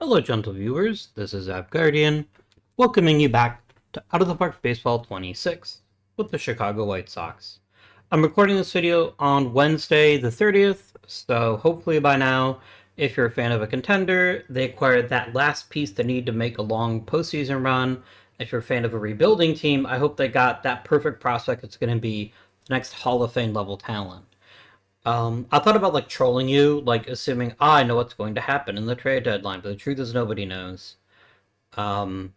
Hello, gentle viewers. This is App Guardian, welcoming you back to Out of the Park Baseball 26 with the Chicago White Sox. I'm recording this video on Wednesday the 30th, so hopefully by now, if you're a fan of a contender, they acquired that last piece they need to make a long postseason run. If you're a fan of a rebuilding team, I hope they got that perfect prospect that's going to be the next Hall of Fame level talent. I thought about trolling you, assuming I know what's going to happen in the trade deadline, but the truth is nobody knows. And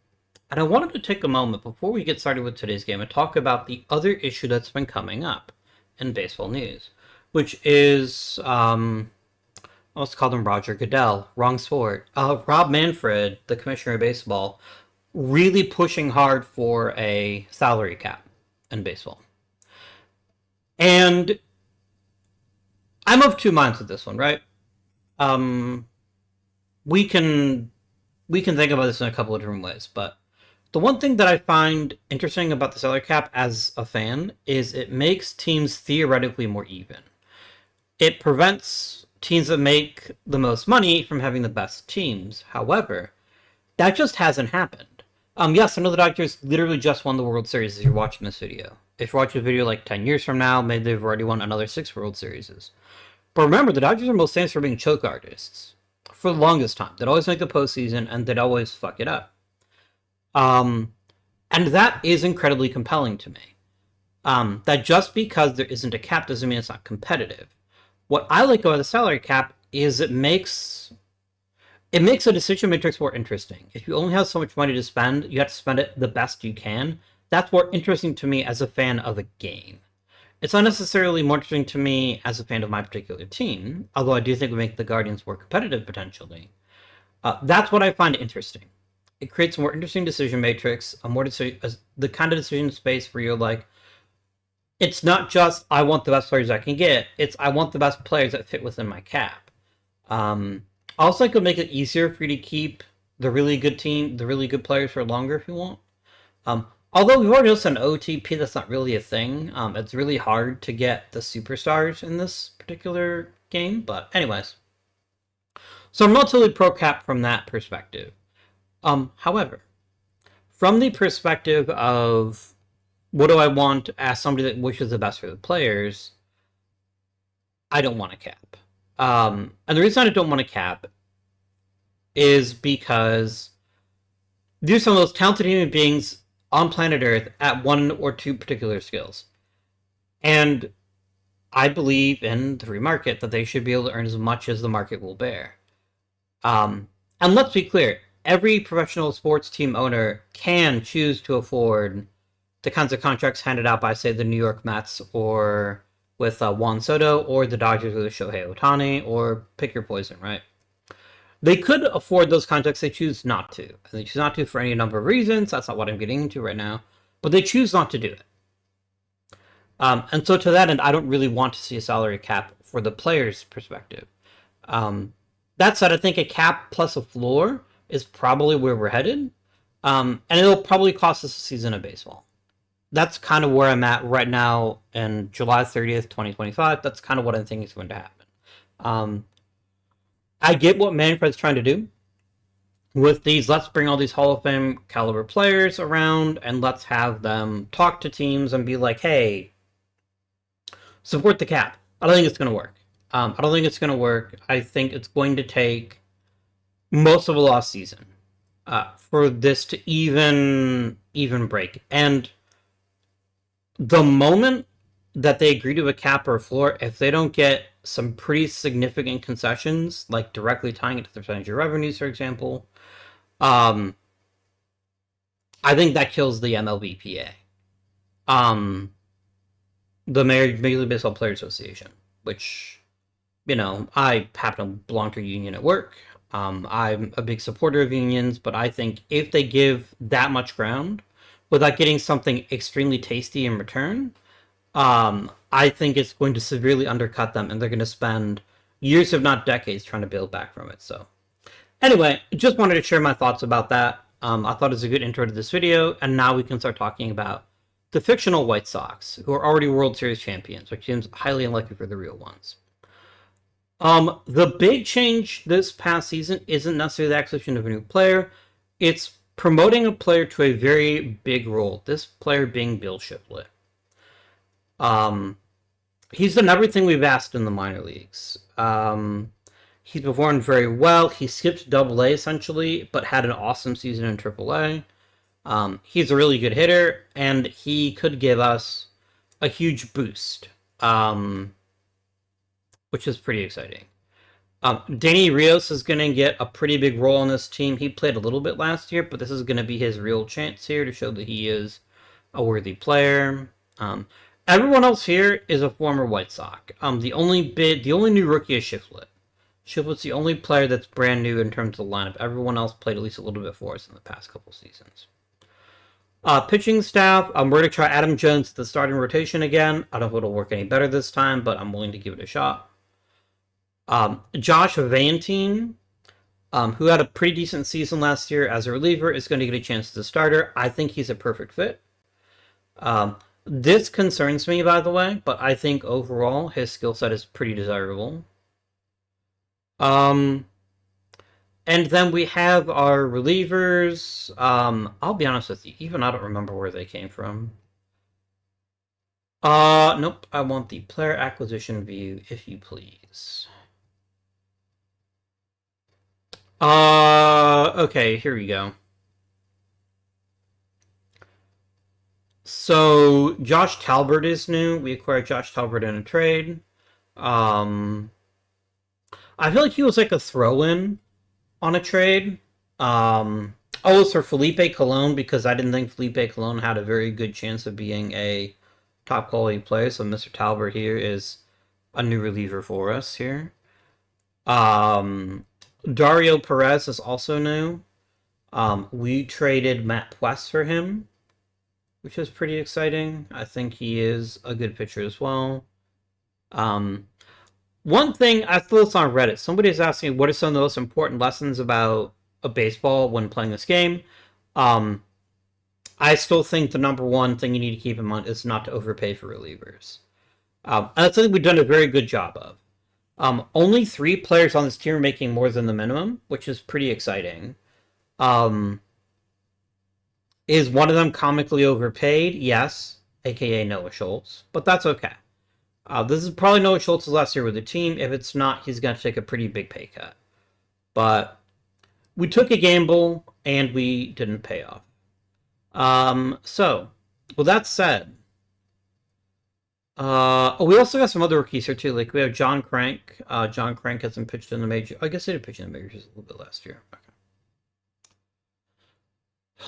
I wanted to take a moment before we get started with today's game and talk about the other issue that's been coming up in baseball news, which is let's call him Roger Goodell, wrong sport. Rob Manfred, the commissioner of baseball, really pushing hard for a salary cap in baseball. And I'm of two minds with this one, right? We can think about this in a couple of different ways, but the one thing that I find interesting about the salary cap as a fan is it makes teams theoretically more even. It prevents teams that make the most money from having the best teams. However, that just hasn't happened. Yes, I know the Dodgers literally just won the World Series as you're watching this video. If you're watching the video 10 years from now, maybe they've already won another 6 World Series. But remember, the Dodgers are most famous for being choke artists for the longest time. They'd always make the postseason, and they'd always fuck it up. And that is incredibly compelling to me. That just because there isn't a cap doesn't mean it's not competitive. What I like about the salary cap is it makes a decision matrix more interesting. If you only have so much money to spend, you have to spend it the best you can. That's more interesting to me as a fan of a game. It's not necessarily more interesting to me as a fan of my particular team, although I do think it would make the Guardians more competitive potentially. That's what I find interesting. It creates a more interesting decision matrix, the kind of decision space where you're it's not just I want the best players I can get, it's I want the best players that fit within my cap. Also, I could make it easier for you to keep the really good team, the really good players for longer if you want. Although we've already listed an OOTP, that's not really a thing. It's really hard to get the superstars in this particular game, but anyways. So I'm not totally pro-cap from that perspective. However, from the perspective of what do I want as somebody that wishes the best for the players, I don't want a cap. And the reason I don't want a cap is because these are some of those talented human beings on planet Earth at one or two particular skills. And I believe in the free market that they should be able to earn as much as the market will bear. And let's be clear, every professional sports team owner can choose to afford the kinds of contracts handed out by, say, the New York Mets or with Juan Soto, or the Dodgers with Shohei Ohtani, or pick your poison, right? They could afford those contracts, they choose not to. And they choose not to for any number of reasons. That's not what I'm getting into right now. But they choose not to do it. And so to that end, I don't really want to see a salary cap for the player's perspective. That said, I think a cap plus a floor is probably where we're headed. And it'll probably cost us a season of baseball. That's kind of where I'm at right now in July 30th, 2025. That's kind of what I think is going to happen. I get what Manfred's trying to do with these. Let's bring all these Hall of Fame caliber players around and let's have them talk to teams and be like, hey, support the cap. I don't think it's going to work. I don't think it's going to work. I think it's going to take most of a lost season for this to even break. And the moment that they agree to a cap or a floor, if they don't get some pretty significant concessions, like directly tying it to the percentage of revenues, for example, I think that kills the MLBPA. The Major League Baseball Players Association, which, I happen to belong to a union at work. I'm a big supporter of unions, but I think if they give that much ground without getting something extremely tasty in return, I think it's going to severely undercut them, and they're going to spend years, if not decades, trying to build back from it. So, anyway, just wanted to share my thoughts about that. I thought it was a good intro to this video, and now we can start talking about the fictional White Sox, who are already World Series champions, which seems highly unlikely for the real ones. The big change this past season isn't necessarily the acquisition of a new player. It's promoting a player to a very big role. This player being Bill Shipley. Um, he's done everything we've asked in the minor leagues. He's performed very well. He skipped Double A essentially, but had an awesome season in Triple A. He's a really good hitter, and he could give us a huge boost, which is pretty exciting. Danny Rios is going to get a pretty big role on this team. He played a little bit last year, but this is going to be his real chance here to show that he is a worthy player. Everyone else here is a former White Sox. The only new rookie is Shiflett. Shiflett's the only player that's brand new in terms of the lineup. Everyone else played at least a little bit for us in the past couple seasons. Pitching staff, we're going to try Adam Jones at the starting rotation again. I don't know if it'll work any better this time, but I'm willing to give it a shot. Josh Vantine, who had a pretty decent season last year as a reliever, is going to get a chance as a starter. I think he's a perfect fit. This concerns me, by the way, but I think overall his skill set is pretty desirable. And then we have our relievers. I'll be honest with you, even I don't remember where they came from. Nope, I want the player acquisition view, if you please. Okay, here we go. So, Josh Talbert is new. We acquired Josh Talbert in a trade. I feel like he was like a throw-in on a trade. It's for Felipe Colon, because I didn't think Felipe Colon had a very good chance of being a top-quality player, so Mr. Talbert here is a new reliever for us here. Dario Perez is also new. We traded Matt West for him, which is pretty exciting. I think he is a good pitcher as well. One thing I saw this on Reddit. Somebody is asking, what are some of the most important lessons about a baseball when playing this game? I still think the number one thing you need to keep in mind is not to overpay for relievers. And that's something we've done a very good job of. Only 3 players on this team are making more than the minimum, which is pretty exciting. Is one of them comically overpaid? Yes, aka Noah Schultz, but that's okay. This is probably Noah Schultz's last year with the team. If it's not, he's going to take a pretty big pay cut. But we took a gamble, and we didn't pay off. So, with that said, we also got some other rookies here too. Like we have John Crank. John Crank hasn't pitched in the major. I guess he did pitch in the majors a little bit last year. Okay.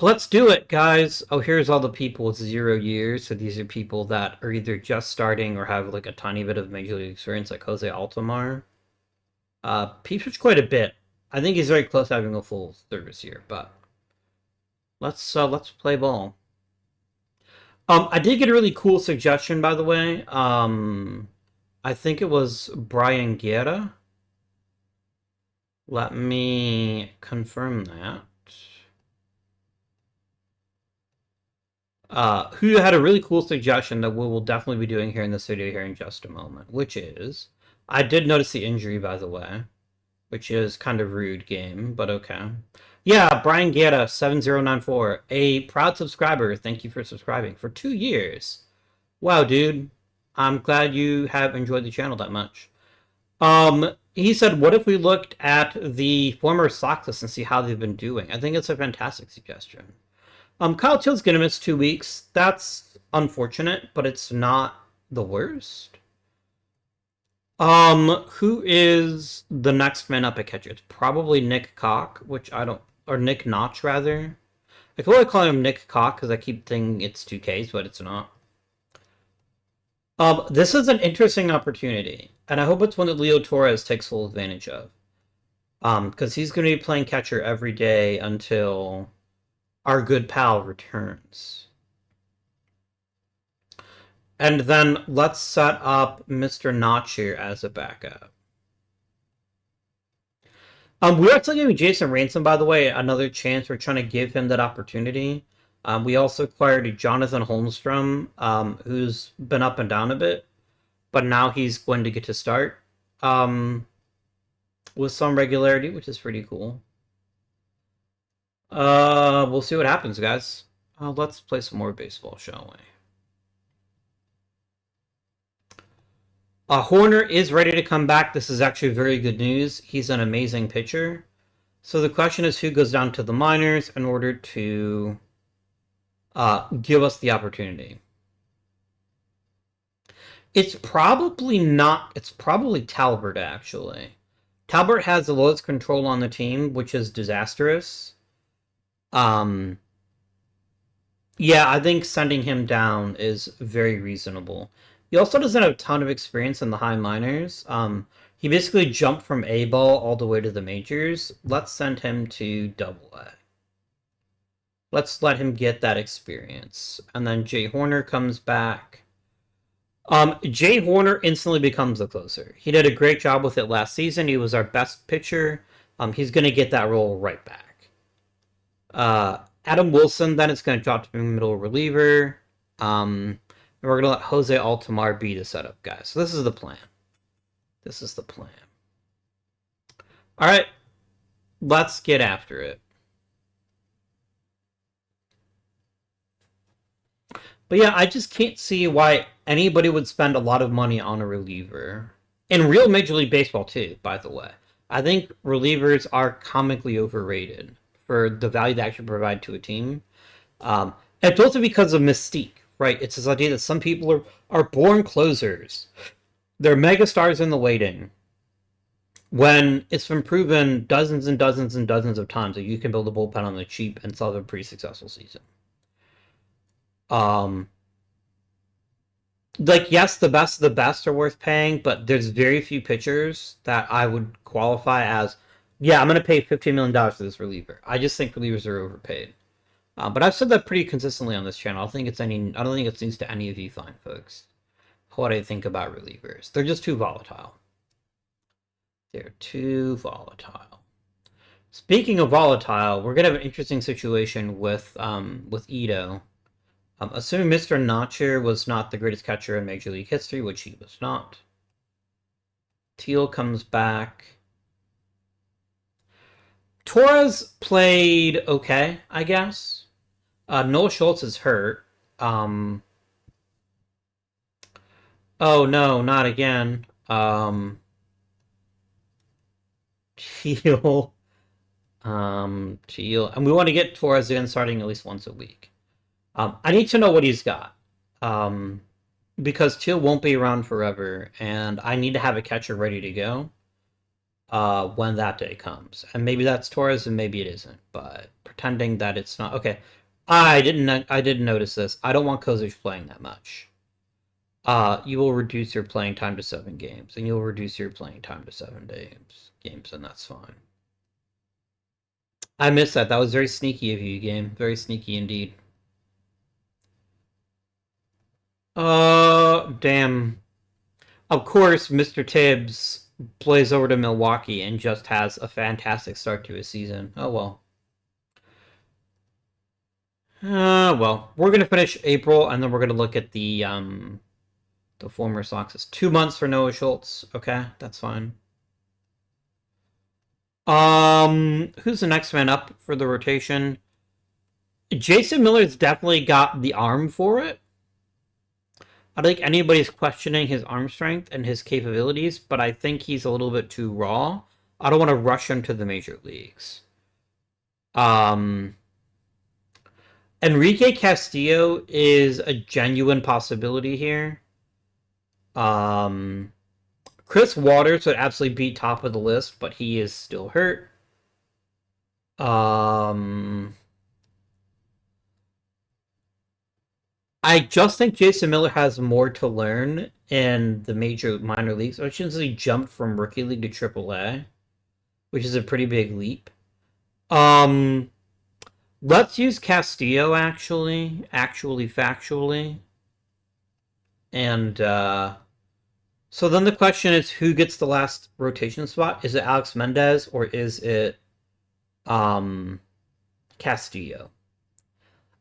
Let's do it, guys. Oh, here's all the people with 0 years. So these are people that are either just starting or have like a tiny bit of major league experience, like Jose Altomar. He pitched quite a bit. I think he's very close to having a full service here, but let's play ball. I did get a really cool suggestion, by the way. I think it was Brian Guerra. Let me confirm that. Who had a really cool suggestion that we will definitely be doing here in this video here in just a moment, which is, I did notice the injury, by the way, which is kind of rude game, but okay. Yeah, Brian Guerra, 7094, a proud subscriber. Thank you for subscribing for 2 years. Wow, dude. I'm glad you have enjoyed the channel that much. He said, what if we looked at the former Sox list and see how they've been doing? I think it's a fantastic suggestion. Kyle Till's going to miss 2 weeks. That's unfortunate, but it's not the worst. Who is the next man up at catcher? It's probably Nick Cock, which I don't... Or Nick Notch, rather. I could really call him Nick Cock, because I keep thinking it's 2Ks, but it's not. This is an interesting opportunity, and I hope it's one that Leo Torres takes full advantage of. Because he's going to be playing catcher every day until our good pal returns. And then let's set up Mr. Notch here as a backup. We're actually giving Jason Ransom, by the way, another chance. We're trying to give him that opportunity. We also acquired Jonathan Holmstrom, who's been up and down a bit, but now he's going to get to start. with some regularity, which is pretty cool. We'll see what happens, guys. Let's play some more baseball, shall we? Horner is ready to come back. This is actually very good news. He's an amazing pitcher. So the question is who goes down to the minors in order to give us the opportunity. It's probably not. It's probably Talbert, actually. Talbert has the lowest control on the team, which is disastrous. Um, yeah, I think sending him down is very reasonable. He also doesn't have a ton of experience in the high minors. He basically jumped from A ball all the way to the majors. Let's send him to Double A. Let's let him get that experience. And then Jay Horner comes back. Jay Horner instantly becomes the closer. He did a great job with it last season. He was our best pitcher. He's going to get that role right back. Adam Wilson, then it's going to drop to middle reliever. And we're going to let Jose Altamar be the setup guy. So this is the plan. This is the plan. All right. Let's get after it. But yeah, I just can't see why anybody would spend a lot of money on a reliever. In real Major League Baseball, too, by the way. I think relievers are comically overrated for the value they actually provide to a team. It's also because of mystique, right? It's this idea that some people are born closers. They're megastars in the waiting. When it's been proven dozens and dozens and dozens of times that you can build a bullpen on the cheap and still have a pretty successful season. Like, yes, the best of the best are worth paying, but there's very few pitchers that I would qualify as, yeah, I'm going to pay $15 million for this reliever. I just think relievers are overpaid. But I've said that pretty consistently on this channel. I don't think it's news to any of you fine folks. What I think about relievers. They're just too volatile. They're too volatile. Speaking of volatile, we're going to have an interesting situation with Ito. Assuming Mr. Notcher was not the greatest catcher in Major League history, which he was not. Teal comes back. Torres played okay, I guess. Noah Schultz is hurt. Oh no, not again. Teal. Teal. And we want to get Torres again starting at least once a week. I need to know what he's got. Because Teal won't be around forever, and I need to have a catcher ready to go when that day comes. And maybe that's Torres, and maybe it isn't. But pretending that it's not. Okay, I didn't notice this. I don't want Kozich playing that much. You will reduce your playing time to 7 games, and you'll reduce your playing time to 7 games, and that's fine. I missed that. That was very sneaky of you, game. Very sneaky indeed. Damn. Of course, Mr. Tibbs plays over to Milwaukee and just has a fantastic start to his season. Oh, well. Well, we're going to finish April, and then we're going to look at the former Sox. It's 2 months for Noah Schultz. Okay, that's fine. Who's the next man up for the rotation? Jason Miller's definitely got the arm for it. I don't think anybody's questioning his arm strength and his capabilities, but I think he's a little bit too raw. I don't want to rush him to the major leagues. Enrique Castillo is a genuine possibility here. Chris Waters would absolutely be top of the list, but he is still hurt. I just think Jason Miller has more to learn in the minor leagues. I shouldn't say he jumped from rookie league to AAA, which is a pretty big leap. Let's use Castillo factually. And so then the question is, who gets the last rotation spot? Is it Alex Mendez or is it Castillo?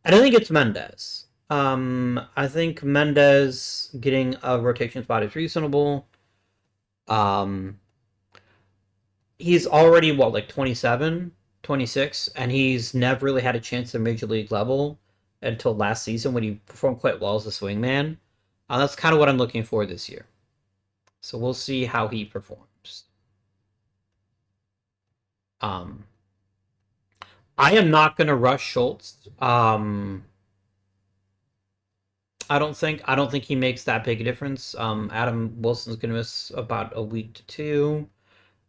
I don't think it's Mendez. I think Mendez getting a rotation spot is reasonable. he's already, what, like 27, 26, and he's never really had a chance at major league level until last season when he performed quite well as a swingman. That's kind of what I'm looking for this year. So we'll see how he performs. Um, I am not going to rush Schultz. I don't think he makes that big a difference. Adam Wilson's going to miss about a week to two.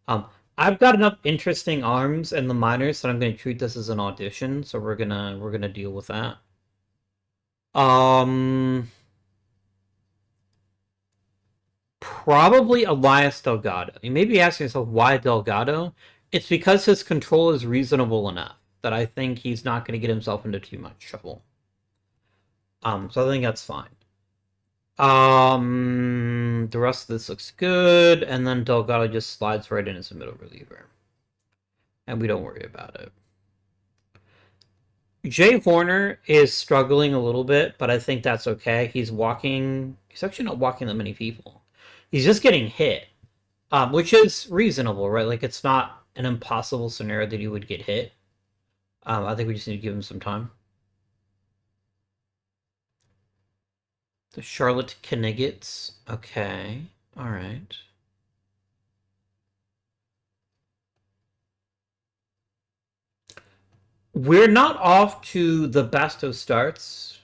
Um, I've got enough interesting arms in the minors that I'm going to treat this as an audition. So we're gonna deal with that. Um, Probably Elias Delgado. You may be asking yourself why Delgado. It's because his control is reasonable enough that I think he's not going to get himself into too much trouble. So I think that's fine. The rest of this looks good, and then Delgado just slides right in as a middle reliever. And we don't worry about it. Jay Horner is struggling a little bit, but I think that's okay. He's actually not walking that many people. He's just getting hit, which is reasonable, right? Like, it's not an impossible scenario that he would get hit. I think we just need to give him some time. The Charlotte Kniggets. Okay. All right. We're not off to the best of starts.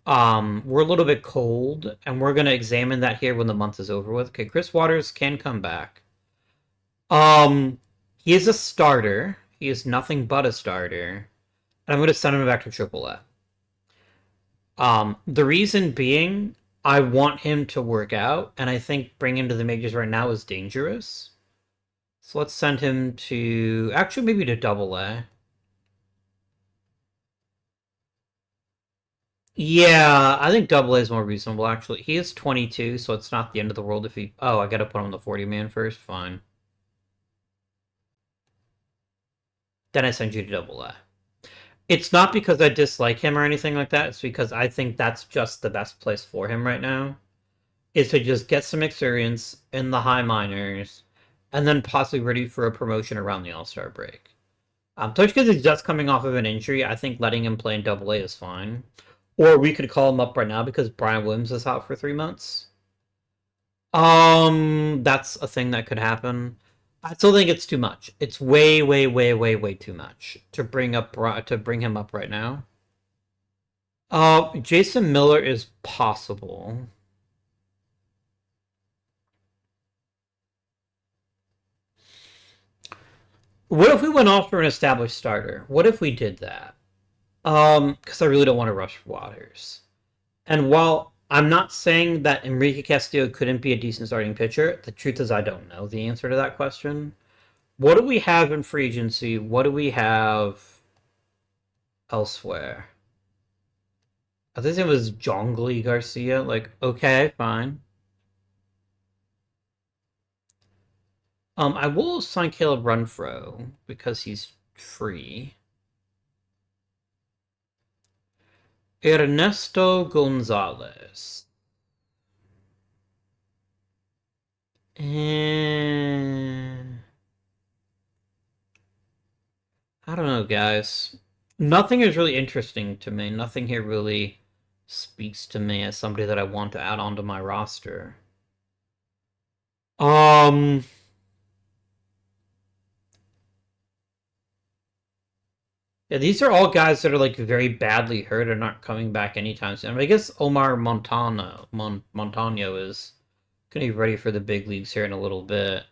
We're a little bit cold, and we're gonna examine that here when the month is over with. Okay, Chris Waters can come back. He is a starter. He is nothing but a starter. And I'm gonna send him back to AAA. The reason being, I want him to work out, and I think bringing him to the majors right now is dangerous. So let's send him to, actually maybe to AA. Yeah, I think AA is more reasonable, actually. He is 22, so it's not the end of the world if he... Oh, I gotta put him on the 40-man first? Fine. Then I send you to AA. It's not because I dislike him or anything like that. It's because I think that's just the best place for him right now. Is to just get some experience in the high minors, and then possibly ready for a promotion around the All-Star break. So because he's just coming off of an injury, I think letting him play in AA is fine. Or we could call him up right now because Brian Williams is out for 3 months. That's a thing that could happen. I still think it's too much. It's way, way, way, way, way too much to bring him up right now. Jason Miller is possible. What if we went off for an established starter? What if we did that? Because I really don't want to rush Waters. And while I'm not saying that Enrique Castillo couldn't be a decent starting pitcher, the truth is I don't know the answer to that question. What do we have in free agency? What do we have elsewhere? I think it was Jongli Garcia. Like, okay, fine. I will sign Caleb Renfroe because he's free. Ernesto Gonzalez. And I don't know, guys. Nothing is really interesting to me. Nothing here really speaks to me as somebody that I want to add onto my roster. Yeah, these are all guys that are like very badly hurt and not coming back anytime soon. I guess Omar Montano is gonna be ready for the big leagues here in a little bit.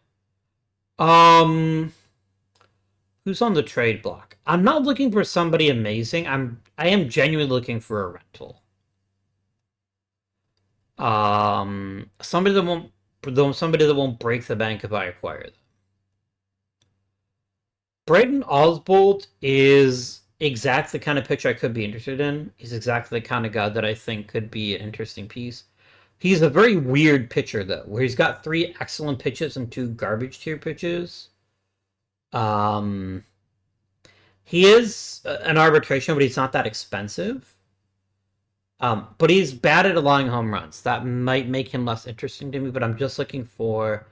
Um, who's on the trade block? I'm not looking for somebody amazing. I am genuinely looking for a rental. Somebody that won't break the bank if I acquire them. Braden Oswalt is exactly the kind of pitcher I could be interested in. He's exactly the kind of guy that I think could be an interesting piece. He's a very weird pitcher, though, where he's got 3 excellent pitches and 2 garbage tier pitches. He is an arbitration, but he's not that expensive. But he's bad at allowing home runs. That might make him less interesting to me, but I'm just looking for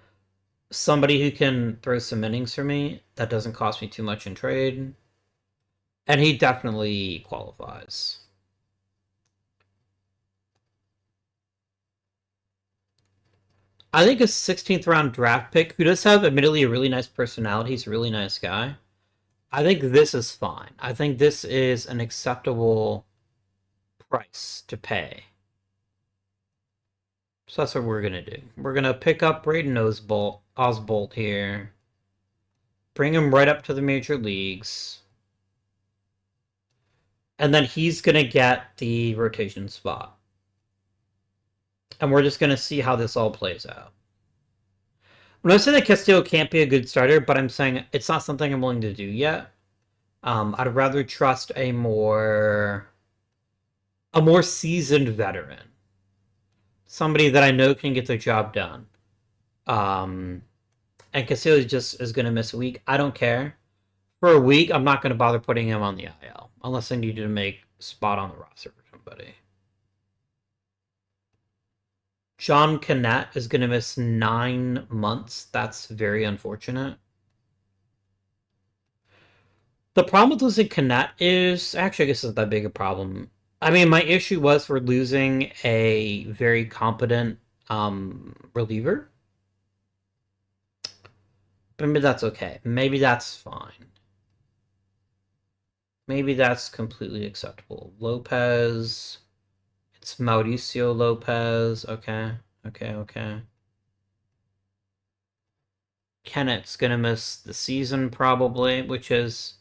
somebody who can throw some innings for me that doesn't cost me too much in trade. And he definitely qualifies. I think a 16th round draft pick who does have admittedly a really nice personality, he's a really nice guy. I think this is fine. I think this is an acceptable price to pay. So that's what we're going to do. We're going to pick up Braden Osbolt here. Bring him right up to the major leagues. And then he's going to get the rotation spot. And we're just going to see how this all plays out. I'm not saying that Castillo can't be a good starter, but I'm saying it's not something I'm willing to do yet. I'd rather trust a more seasoned veteran. Somebody that I know can get the job done. And Castillo just is going to miss a week. I don't care. For a week, I'm not going to bother putting him on the IL. Unless I need to make a spot on the roster for somebody. John Cannett is going to miss 9 months. That's very unfortunate. The problem with losing Cannett is... Actually, I guess it's not that big a problem. I mean, my issue was for losing a very competent reliever. But maybe that's okay. Maybe that's fine. Maybe that's completely acceptable. Lopez. It's Mauricio Lopez. Okay. Kennett's gonna miss the season probably, which is...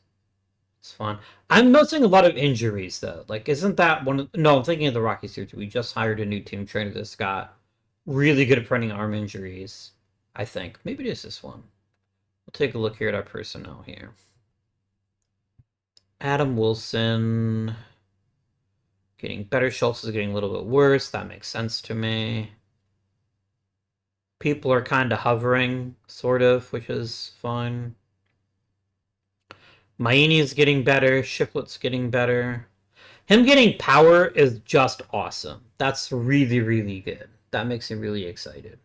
It's fine. I'm noticing a lot of injuries, though. Like, isn't that one of... No, I'm thinking of the Rockies here, too. We just hired a new team trainer that's got really good at preventing arm injuries, I think. Maybe it is this one. We'll take a look here at our personnel here. Adam Wilson... Getting better. Schultz is getting a little bit worse. That makes sense to me. People are kind of hovering, sort of, which is fine. Maini is getting better. Shiflett's getting better. Him getting power is just awesome. That's really, really good. That makes me really excited.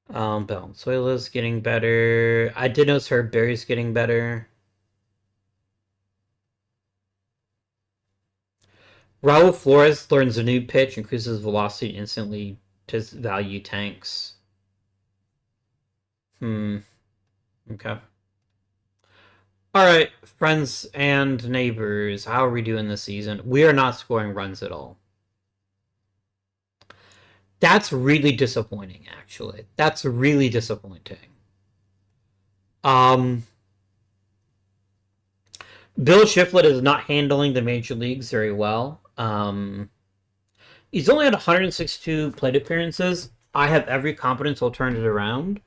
Valenzuela's getting better. I did notice Herb Berry's getting better. Raul Flores learns a new pitch, increases velocity instantly. His value tanks. Okay. Alright, friends and neighbors, how are we doing this season? We are not scoring runs at all. That's really disappointing, actually. That's really disappointing. Bill Shiflett is not handling the major leagues very well. He's only had 162 plate appearances. I have every confidence he'll turn it around.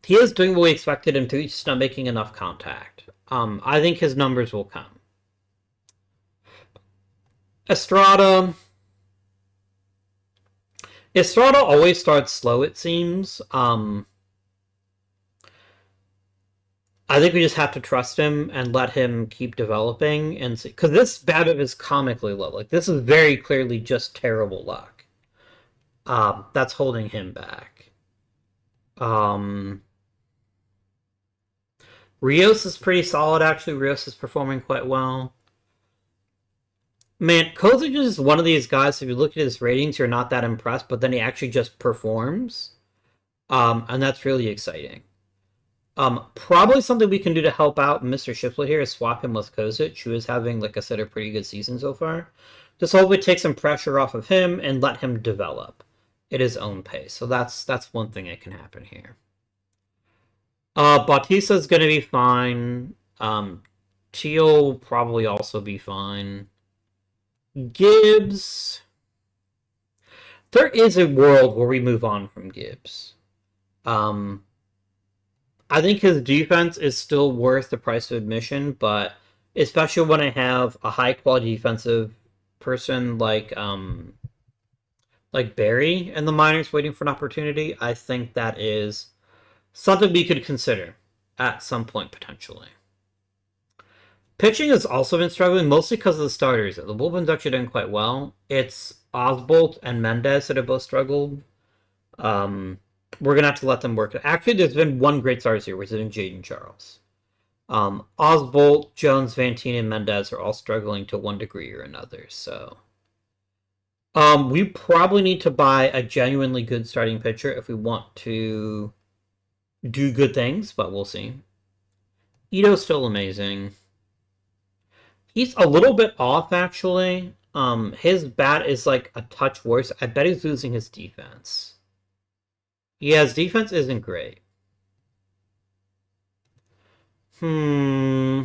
He is doing what we expected him to. He's just not making enough contact. I think his numbers will come. Estrada always starts slow, it seems. I think we just have to trust him and let him keep developing and see. Because this BABIP is comically low. Like, this is very clearly just terrible luck. That's holding him back. Rios is pretty solid, actually. Rios is performing quite well. Man, Kozic is one of these guys, if you look at his ratings, you're not that impressed, but then he actually just performs. And that's really exciting. Probably something we can do to help out Mr. Shiflett here is swap him with Kozic, who is having, like I said, a pretty good season so far. Just hopefully take some pressure off of him and let him develop at his own pace. So that's one thing that can happen here. Bautista's going to be fine. Teal will probably also be fine. Gibbs... There is a world where we move on from Gibbs. I think his defense is still worth the price of admission, but especially when I have a high-quality defensive person like Barry in the minors waiting for an opportunity, I think that is something we could consider at some point, potentially. Pitching has also been struggling, mostly because of the starters. The bullpen's actually doing quite well. It's Osbolt and Mendez that have both struggled. We're gonna have to let them work. Actually, there's been one great stars here, which is in Jaden Charles. Osbolt, Jones, Vantine, and Mendez are all struggling to one degree or another. So, we probably need to buy a genuinely good starting pitcher if we want to do good things, but we'll see. Ito's still amazing. He's a little bit off, actually. His bat is like a touch worse. I bet he's losing his defense. Yeah, his defense isn't great. Hmm.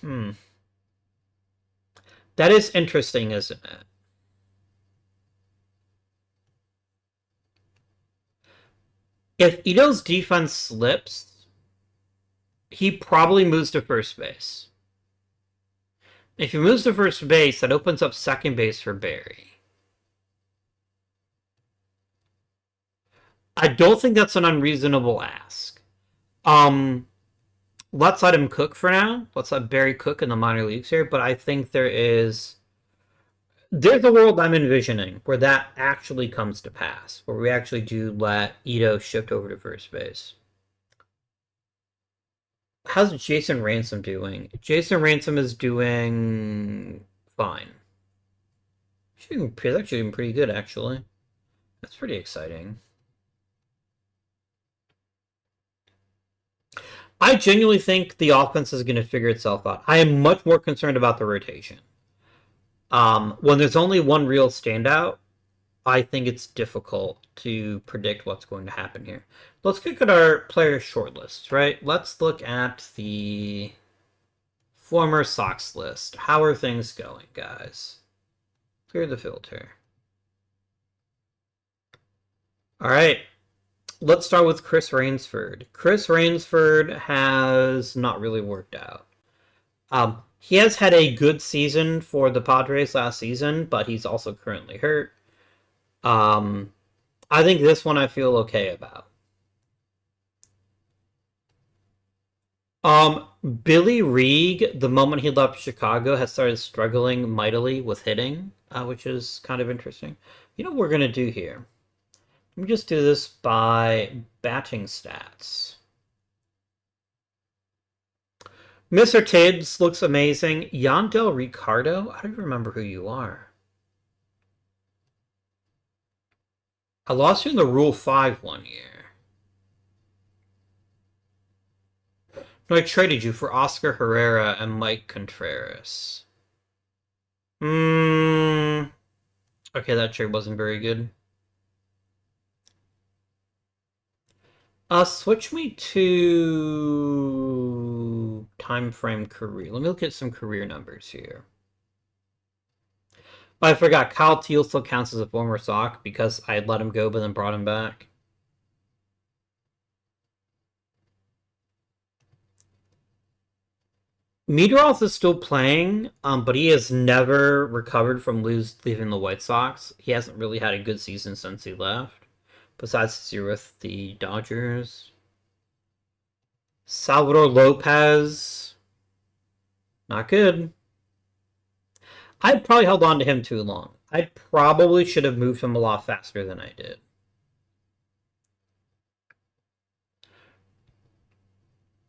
Hmm. That is interesting, isn't it? If Ito's defense slips, he probably moves to first base. If he moves to first base, that opens up second base for Barry. I don't think that's an unreasonable ask. Um, let's let him cook for now. Let's let Barry cook in the minor leagues here. But I think there's a world I'm envisioning where that actually comes to pass, where we actually do let Ito shift over to first base. How's Jason Ransom doing? Jason Ransom is doing fine. He's actually doing pretty good, actually. That's pretty exciting. I genuinely think the offense is going to figure itself out. I am much more concerned about the rotation. When there's only one real standout, I think it's difficult to predict what's going to happen here. Let's look at our player shortlists, right? Let's look at the former Sox list. How are things going, guys? Clear the filter. All right. Let's start with Chris Rainsford. Chris Rainsford has not really worked out. He has had a good season for the Padres last season, but he's also currently hurt. I think this one I feel okay about. Billy Reeg, the moment he left Chicago, has started struggling mightily with hitting, which is kind of interesting. You know what we're going to do here? Let me just do this by batting stats. Mr. Tibbs looks amazing. Yandel Ricardo? I don't remember who you are. I lost you in the Rule 5 one year. No, I traded you for Oscar Herrera and Mike Contreras. Okay, that trade wasn't very good. Switch me to time frame career. Let me look at some career numbers here. Oh, I forgot. Kyle Teal still counts as a former Sox because I had let him go but then brought him back. Meteoroth is still playing, but he has never recovered from leaving the White Sox. He hasn't really had a good season since he left, besides this year with the Dodgers. Salvador Lopez, not good. I probably held on to him too long. I probably should have moved him a lot faster than I did.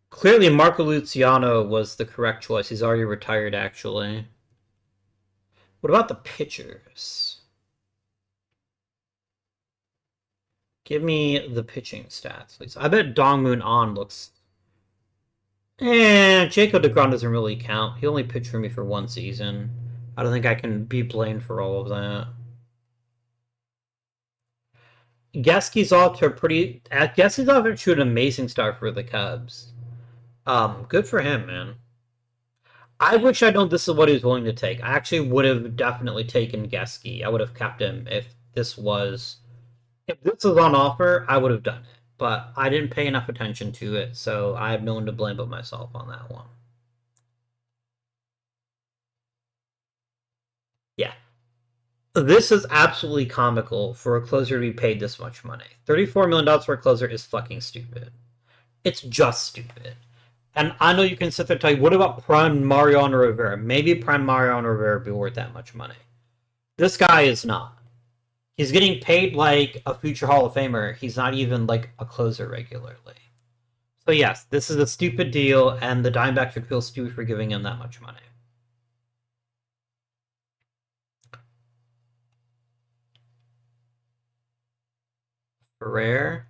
Clearly, Marco Luciano was the correct choice. He's already retired, actually. What about the pitchers? Give me the pitching stats, please. I bet Dongmoon An looks... Jacob deGrom doesn't really count. He only pitched for me for one season. I don't think I can be blamed for all of that. Geski's off to an amazing start for the Cubs. Good for him, man. I wish I'd known this is what he was willing to take. I actually would have definitely taken Geske. I would have kept him if this was on offer. I would have done it, but I didn't pay enough attention to it, so I have no one to blame but myself on that one. Yeah. This is absolutely comical for a closer to be paid this much money. $34 million for a closer is fucking stupid. It's just stupid. And I know you can sit there and tell you, what about Prime Mariano Rivera? Maybe Prime Mariano Rivera would be worth that much money. This guy is not. He's getting paid like a future Hall of Famer. He's not even like a closer regularly. So yes, this is a stupid deal, and the Diamondbacks should feel stupid for giving him that much money. Rare.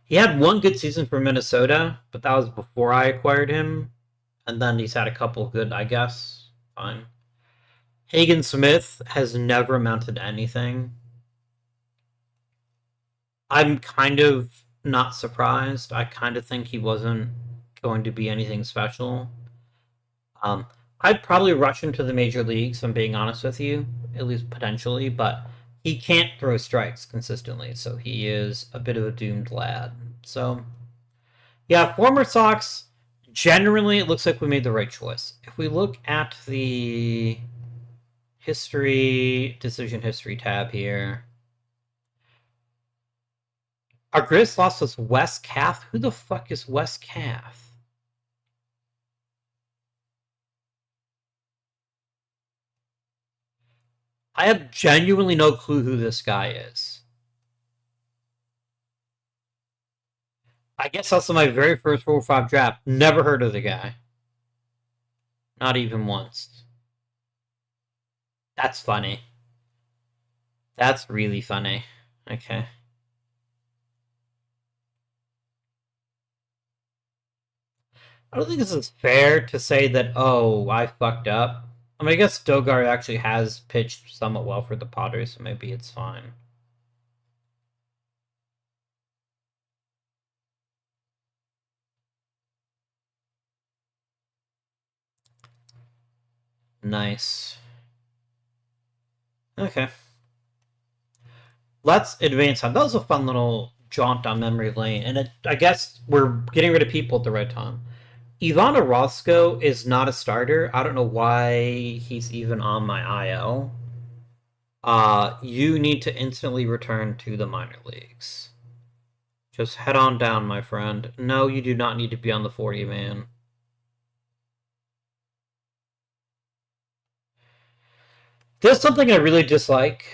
He had one good season for Minnesota, but that was before I acquired him. And then he's had a couple good, I guess. Fine. Hagen Smith has never amounted to anything. I'm kind of not surprised. I kind of think he wasn't going to be anything special. Um, I'd probably rush him to the major leagues, if I'm being honest with you, at least potentially, but he can't throw strikes consistently, so he is a bit of a doomed lad. So, yeah, former Sox, generally it looks like we made the right choice. If we look at the decision history tab here, our greatest loss was Wes Kath. Who the fuck is Wes Kath? I have genuinely no clue who this guy is. I guess also my very first Rule 5 draft. Never heard of the guy. Not even once. That's funny. That's really funny. Okay. I don't think this is fair to say that, oh, I fucked up. I mean, I guess Stogar actually has pitched somewhat well for the Padres, so maybe it's fine. Nice. Okay. Let's advance on. That was a fun little jaunt down memory lane, and I guess we're getting rid of people at the right time. Ivan Orozco is not a starter. I don't know why he's even on my IL. You need to instantly return to the minor leagues. Just head on down, my friend. No, you do not need to be on the 40 man. There's something I really dislike.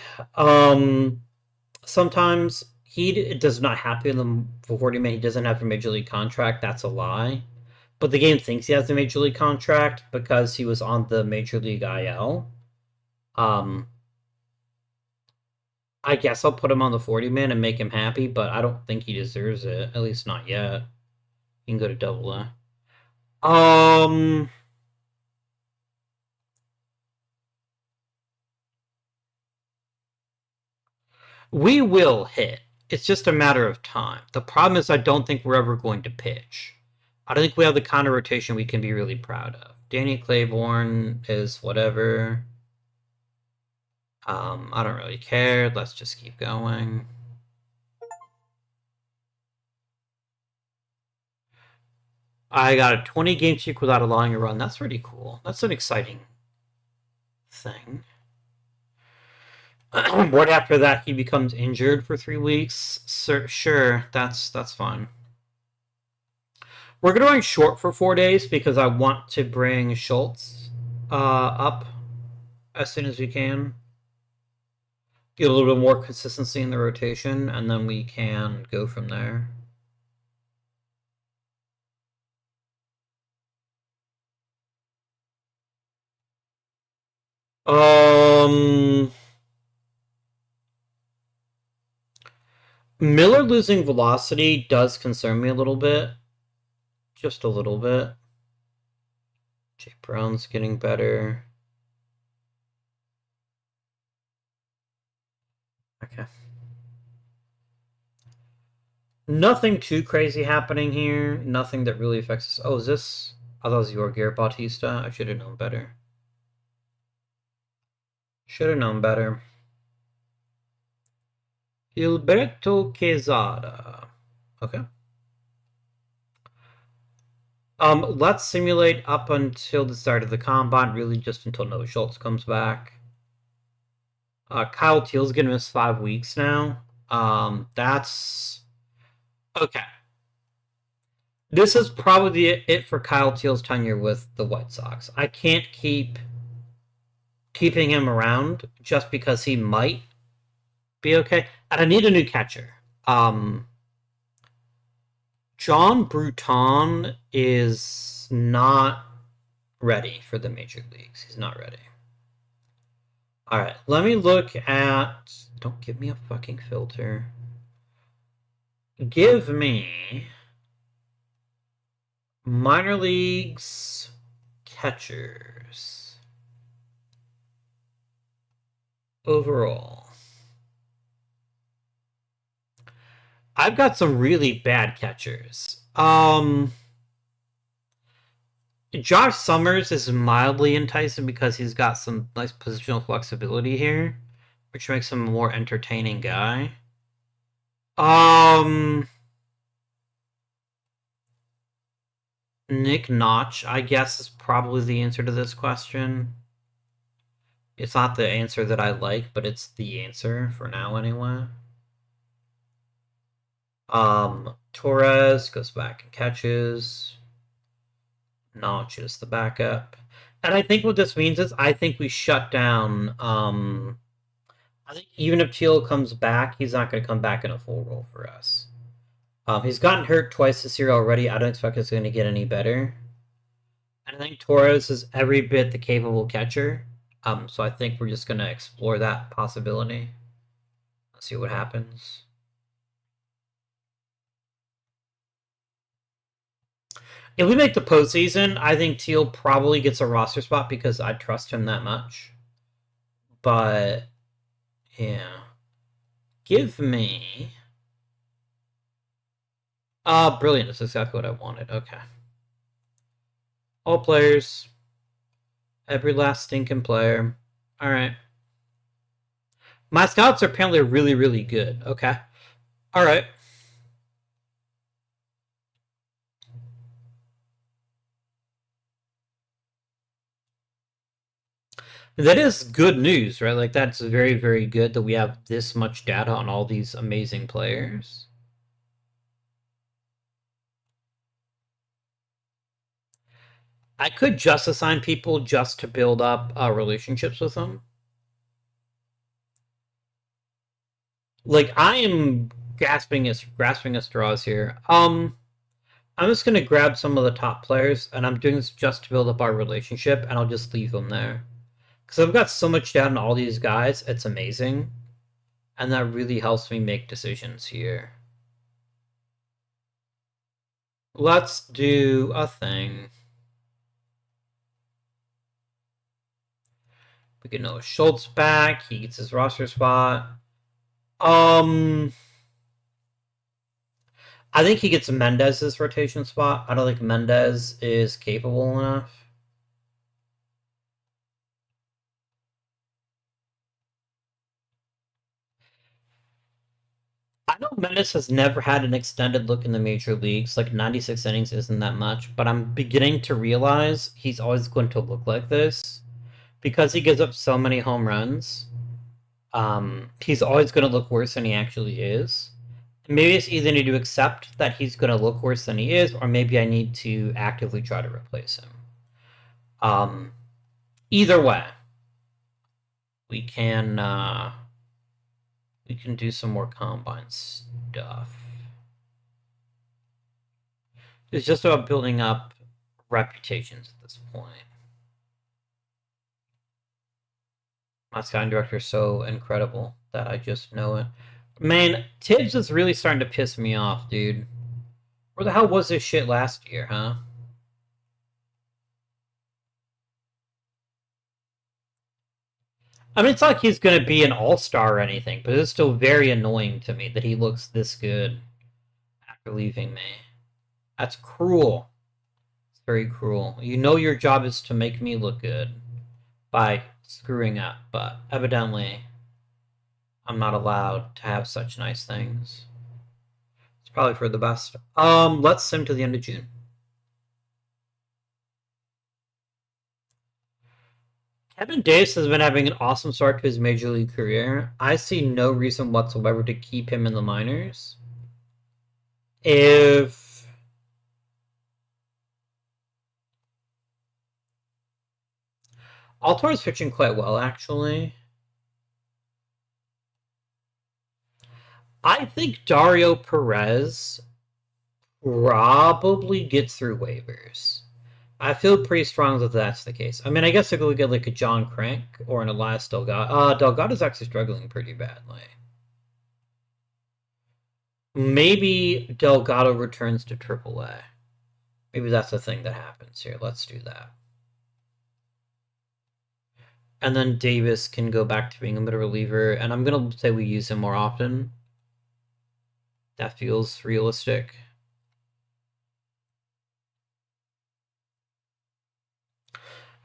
Sometimes he does not happen in the 40 man. He doesn't have a major league contract. That's a lie. But the game thinks he has a major league contract because he was on the major league IL. I guess I'll put him on the 40 man and make him happy, but I don't think he deserves it. At least not yet. You can go to Double A. We will hit. It's just a matter of time. The problem is I don't think we're ever going to pitch. I don't think we have the kind of rotation we can be really proud of. Danny Claiborne is whatever. I don't really care. Let's just keep going. I got a 20 game streak without allowing a run. That's pretty cool. That's an exciting thing. What after that he becomes injured for 3 weeks? Sure, that's fine. We're going short for 4 days because I want to bring Schultz up as soon as we can. Get a little bit more consistency in the rotation, and then we can go from there. Miller losing velocity does concern me a little bit. Just a little bit. Jay Brown's getting better. Okay. Nothing too crazy happening here. Nothing that really affects us. Oh, is this... I thought it was Yorger Bautista. I should have known better. Should have known better. Gilberto Quezada. Okay. Let's simulate up until the start of the combine, really just until Noah Schultz comes back. Kyle Teal's gonna miss 5 weeks now. That's Okay. This is probably it for Kyle Teal's tenure with the White Sox. I can't keep keeping him around just because he might be okay. And I need a new catcher. Um, John Bruton is not ready for the major leagues. He's not ready. All right, let me look at. Don't give me a fucking filter. Give me minor leagues catchers overall. I've got some really bad catchers. Josh Summers is mildly enticing because he's got some nice positional flexibility here, which makes him a more entertaining guy. Nick Notch, I guess, is probably the answer to this question. It's not the answer that I like, but it's the answer for now anyway. Torres goes back and catches. Notch is the backup. And I think what this means is I think we shut down. I think even if Teal comes back, he's not going to come back in a full role for us. He's gotten hurt twice this year already. I don't expect it's going to get any better. And I think Torres is every bit the capable catcher. So I think we're just going to explore that possibility. Let's see what happens. If we make the postseason, I think Teal probably gets a roster spot because I trust him that much. But, yeah. Give me... brilliant. That's exactly what I wanted. Okay. All players. Every last stinking player. Alright. My scouts are apparently really, really good. Okay. Alright. That is good news, right? Like, that's very, very good that we have this much data on all these amazing players. I could just assign people just to build up relationships with them. Like, I am grasping at straws here. I'm just gonna grab some of the top players, and I'm doing this just to build up our relationship, and I'll just leave them there. Because I've got so much data on all these guys, it's amazing. And that really helps me make decisions here. Let's do a thing. We get Noah Schultz back. He gets his roster spot. I think he gets Mendez's rotation spot. I don't think Mendez is capable enough. I know Mendez has never had an extended look in the major leagues. Like 96 innings isn't that much, but I'm beginning to realize he's always going to look like this because he gives up so many home runs. He's always going to look worse than he actually is. Maybe it's either need to accept that he's going to look worse than he is, or maybe I need to actively try to replace him. Either way, we can do some more combine stuff. It's just about building up reputations at this point. My scouting director is so incredible that I just know it. Man, Tibbs is really starting to piss me off, dude. Where the hell was this shit last year, huh? I mean, it's not like he's going to be an all-star or anything, but it's still very annoying to me that he looks this good after leaving me. That's cruel. It's very cruel. You know your job is to make me look good by screwing up, but evidently I'm not allowed to have such nice things. It's probably for the best. Let's sim to the end of June. Kevin Davis has been having an awesome start to his major league career. I see no reason whatsoever to keep him in the minors. If Altuve's pitching quite well, actually. I think Dario Perez probably gets through waivers. I feel pretty strong that that's the case. I mean, I guess I could look at like a John Crank or an Elias Delgado. Delgado's actually struggling pretty badly. Maybe Delgado returns to AAA. Maybe that's the thing that happens here. Let's do that. And then Davis can go back to being a middle reliever, and I'm going to say we use him more often. That feels realistic.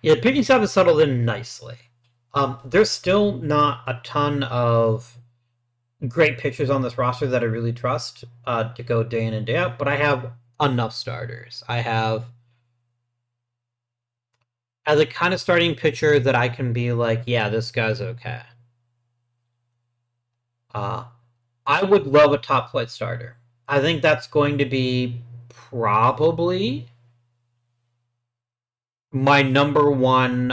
Yeah, the pitching staff has settled in nicely. There's still not a ton of great pitchers on this roster that I really trust to go day in and day out, but I have enough starters. I have as a kind of starting pitcher that I can be like, yeah, this guy's okay. I would love a top flight starter. I think that's going to be probably my number one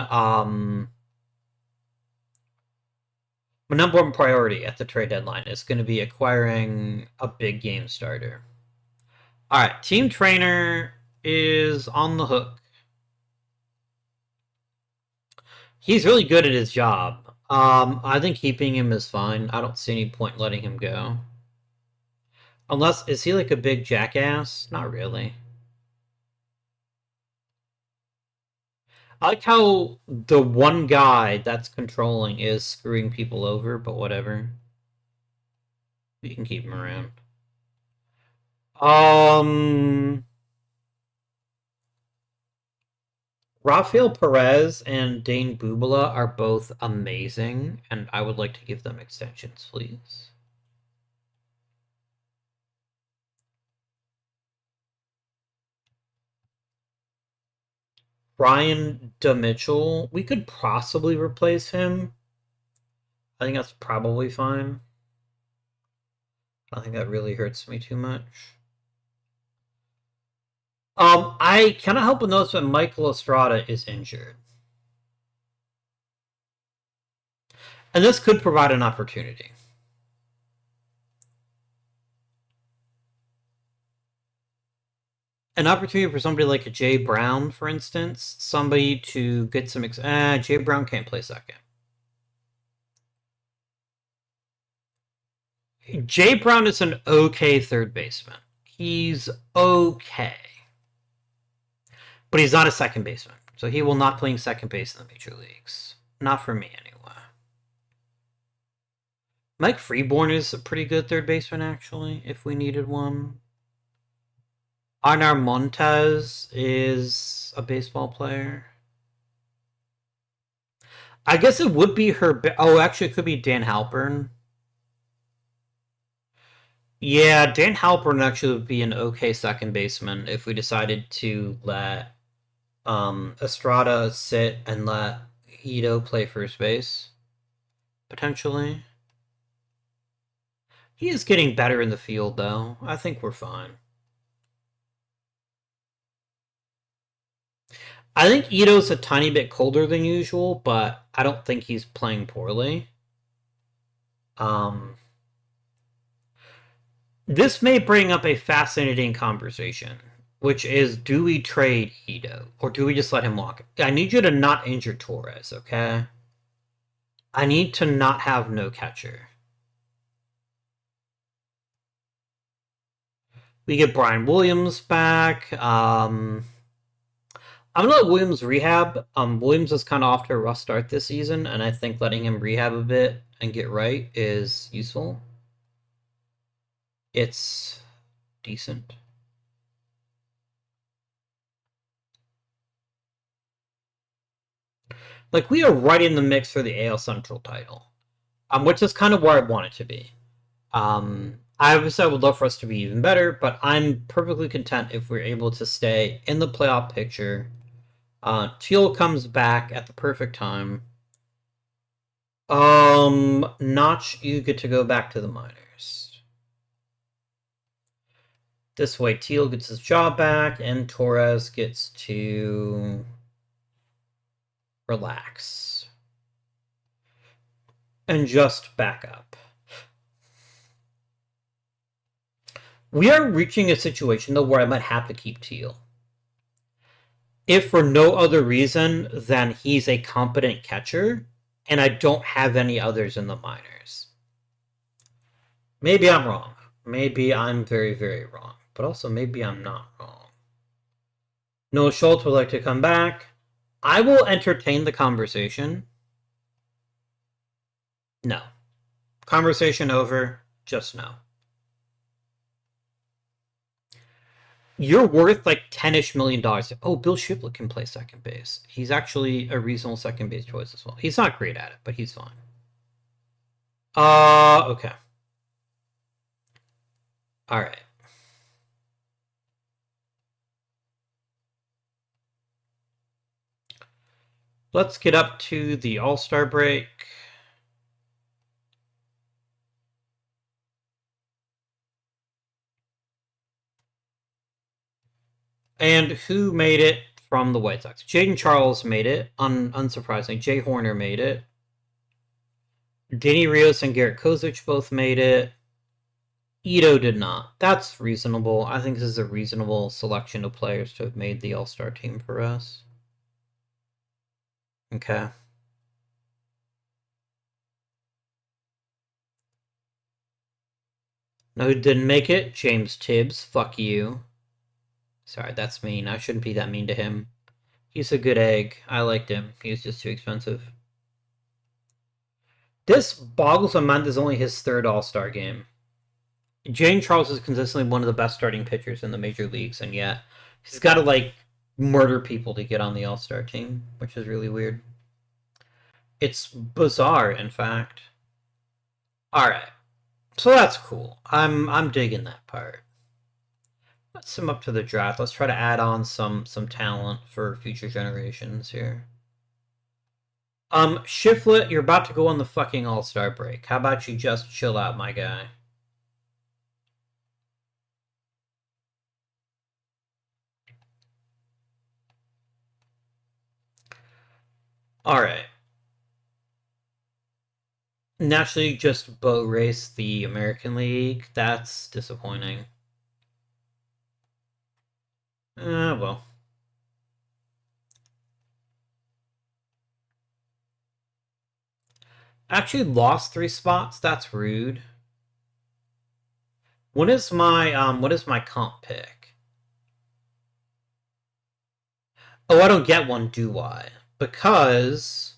priority at the trade deadline is going to be acquiring a big game starter. All right, team trainer is on the hook. He's really good at his job. I think keeping him is fine. I don't see any point letting him go. Unless, is he like a big jackass? Not really. I like how the one guy that's controlling is screwing people over, but whatever. You can keep him around. Rafael Perez and Dane Bubala are both amazing, and I would like to give them extensions, please. Brian DeMitchell, we could possibly replace him. I think that's probably fine. I think that really hurts me too much. I cannot help but notice that Michael Estrada is injured. And this could provide an opportunity. An opportunity for somebody like a Jay Brown, for instance, somebody to get some. Jay Brown can't play second. Jay Brown is an okay third baseman. He's okay. But he's not a second baseman. So he will not play second base in the major leagues. Not for me, anyway. Mike Freeborn is a pretty good third baseman, actually, if we needed one. Arnar Montes is a baseball player. I guess it would be her. Oh, actually, it could be Dan Halpern. Yeah, Dan Halpern actually would be an okay second baseman if we decided to let Estrada sit and let Ito play first base. Potentially. He is getting better in the field, though. I think we're fine. I think Ito's a tiny bit colder than usual, but I don't think he's playing poorly. This may bring up a fascinating conversation, which is, do we trade Ito, or do we just let him walk? I need you to not injure Torres, okay? I need to not have no catcher. We get Brian Williams back. I'm gonna let Williams rehab. Williams is kind of off to a rough start this season, and I think letting him rehab a bit and get right is useful. It's decent. Like, we are right in the mix for the AL Central title, which is kind of where I want it to be. I obviously would love for us to be even better, but I'm perfectly content if we're able to stay in the playoff picture. Teal comes back at the perfect time. Notch, you get to go back to the minors. This way, Teal gets his job back, and Torres gets to relax and just back up. We are reaching a situation, though, where I might have to keep Teal. If for no other reason than he's a competent catcher, and I don't have any others in the minors. Maybe I'm wrong. Maybe I'm very, very wrong. But also, maybe I'm not wrong. No, Schultz would like to come back. I will entertain the conversation. No. Conversation over. Just no. You're worth like $10-ish million. Oh, Bill Shiplet can play second base. He's actually a reasonable second base choice as well. He's not great at it, but he's fine. Okay. All right. Let's get up to the All-Star break. And who made it from the White Sox? Jaden Charles made it, unsurprisingly. Jay Horner made it. Danny Rios and Garrett Kozic both made it. Ito did not. That's reasonable. I think this is a reasonable selection of players to have made the All-Star team for us. Okay. No, who didn't make it? James Tibbs. Fuck you. Sorry, that's mean. I shouldn't be that mean to him. He's a good egg. I liked him. He was just too expensive. This boggles my mind. This is only his third All-Star game. Jane Charles is consistently one of the best starting pitchers in the major leagues, and yet he's got to, like, murder people to get on the All-Star team, which is really weird. It's bizarre, in fact. Alright. So that's cool. I'm digging that part. Let's sim up to the draft. Let's try to add on some talent for future generations here. Shiflet, you're about to go on the fucking All-Star break. How about you just chill out, my guy? Alright. Naturally, just boat race the American League. That's disappointing. Well. Actually lost 3 spots? That's rude. What is my comp pick? Oh, I don't get one, do I? Because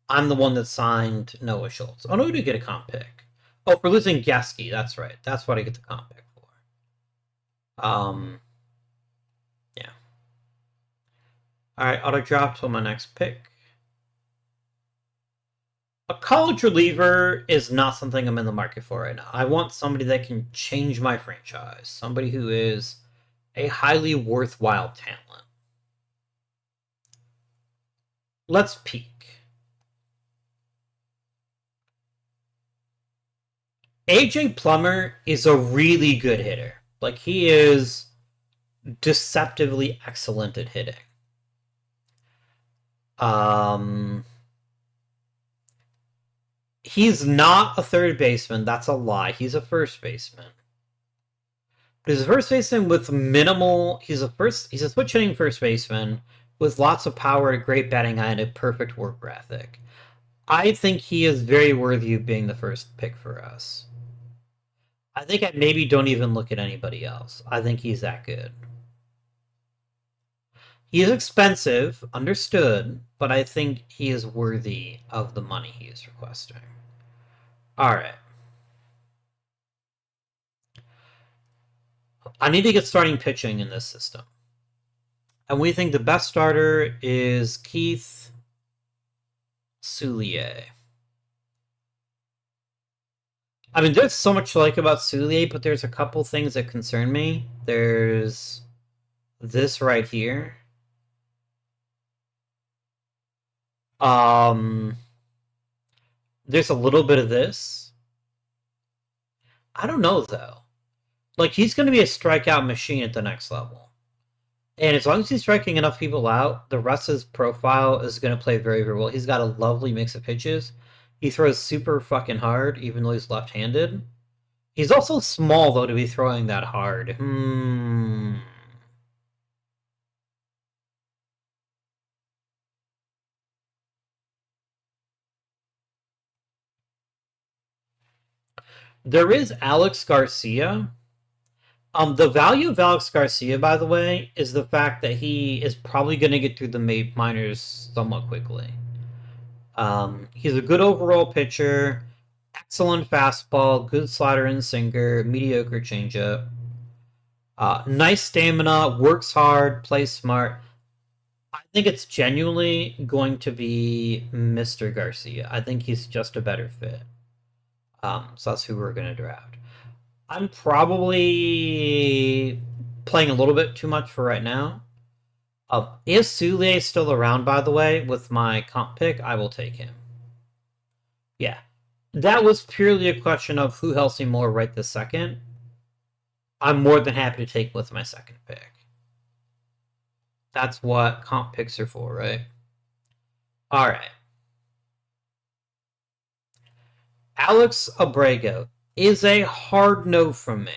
I'm the one that signed Noah Schultz. Oh, no, we do get a comp pick. Oh, for losing Gasky, that's right. That's what I get the comp pick for. Yeah. Alright, auto drop till my next pick. A college reliever is not something I'm in the market for right now. I want somebody that can change my franchise. Somebody who is a highly worthwhile talent. Let's peek. AJ Plummer is a really good hitter. Like, he is deceptively excellent at hitting. He's not a third baseman. That's a lie. He's a first baseman. But he's a first baseman with minimal. He's a switch hitting first baseman with lots of power, a great batting eye, and a perfect work ethic. I think he is very worthy of being the first pick for us. I think I maybe don't even look at anybody else. I think he's that good. He is expensive, understood, but I think he is worthy of the money he is requesting. Alright. I need to get starting pitching in this system. And we think the best starter is Keith Soulier. I mean, there's so much to like about Soulier, but there's a couple things that concern me. There's this right here. There's a little bit of this. I don't know, though. Like, he's going to be a strikeout machine at the next level. And as long as he's striking enough people out, the rest of his profile is going to play very, very well. He's got a lovely mix of pitches. He throws super fucking hard, even though he's left-handed. He's also small, though, to be throwing that hard. There is Alex Garcia. The value of Alex Garcia, by the way, is the fact that he is probably going to get through the minors somewhat quickly. He's a good overall pitcher, excellent fastball, good slider and sinker, mediocre changeup. Nice stamina, works hard, plays smart. I think it's genuinely going to be Mr. Garcia. I think he's just a better fit. So that's who we're going to draft. I'm probably playing a little bit too much for right now. If Sule is still around, by the way, with my comp pick, I will take him. Yeah. That was purely a question of who helps me more right this second. I'm more than happy to take with my second pick. That's what comp picks are for, right? All right. Alex Abrego is a hard no from me.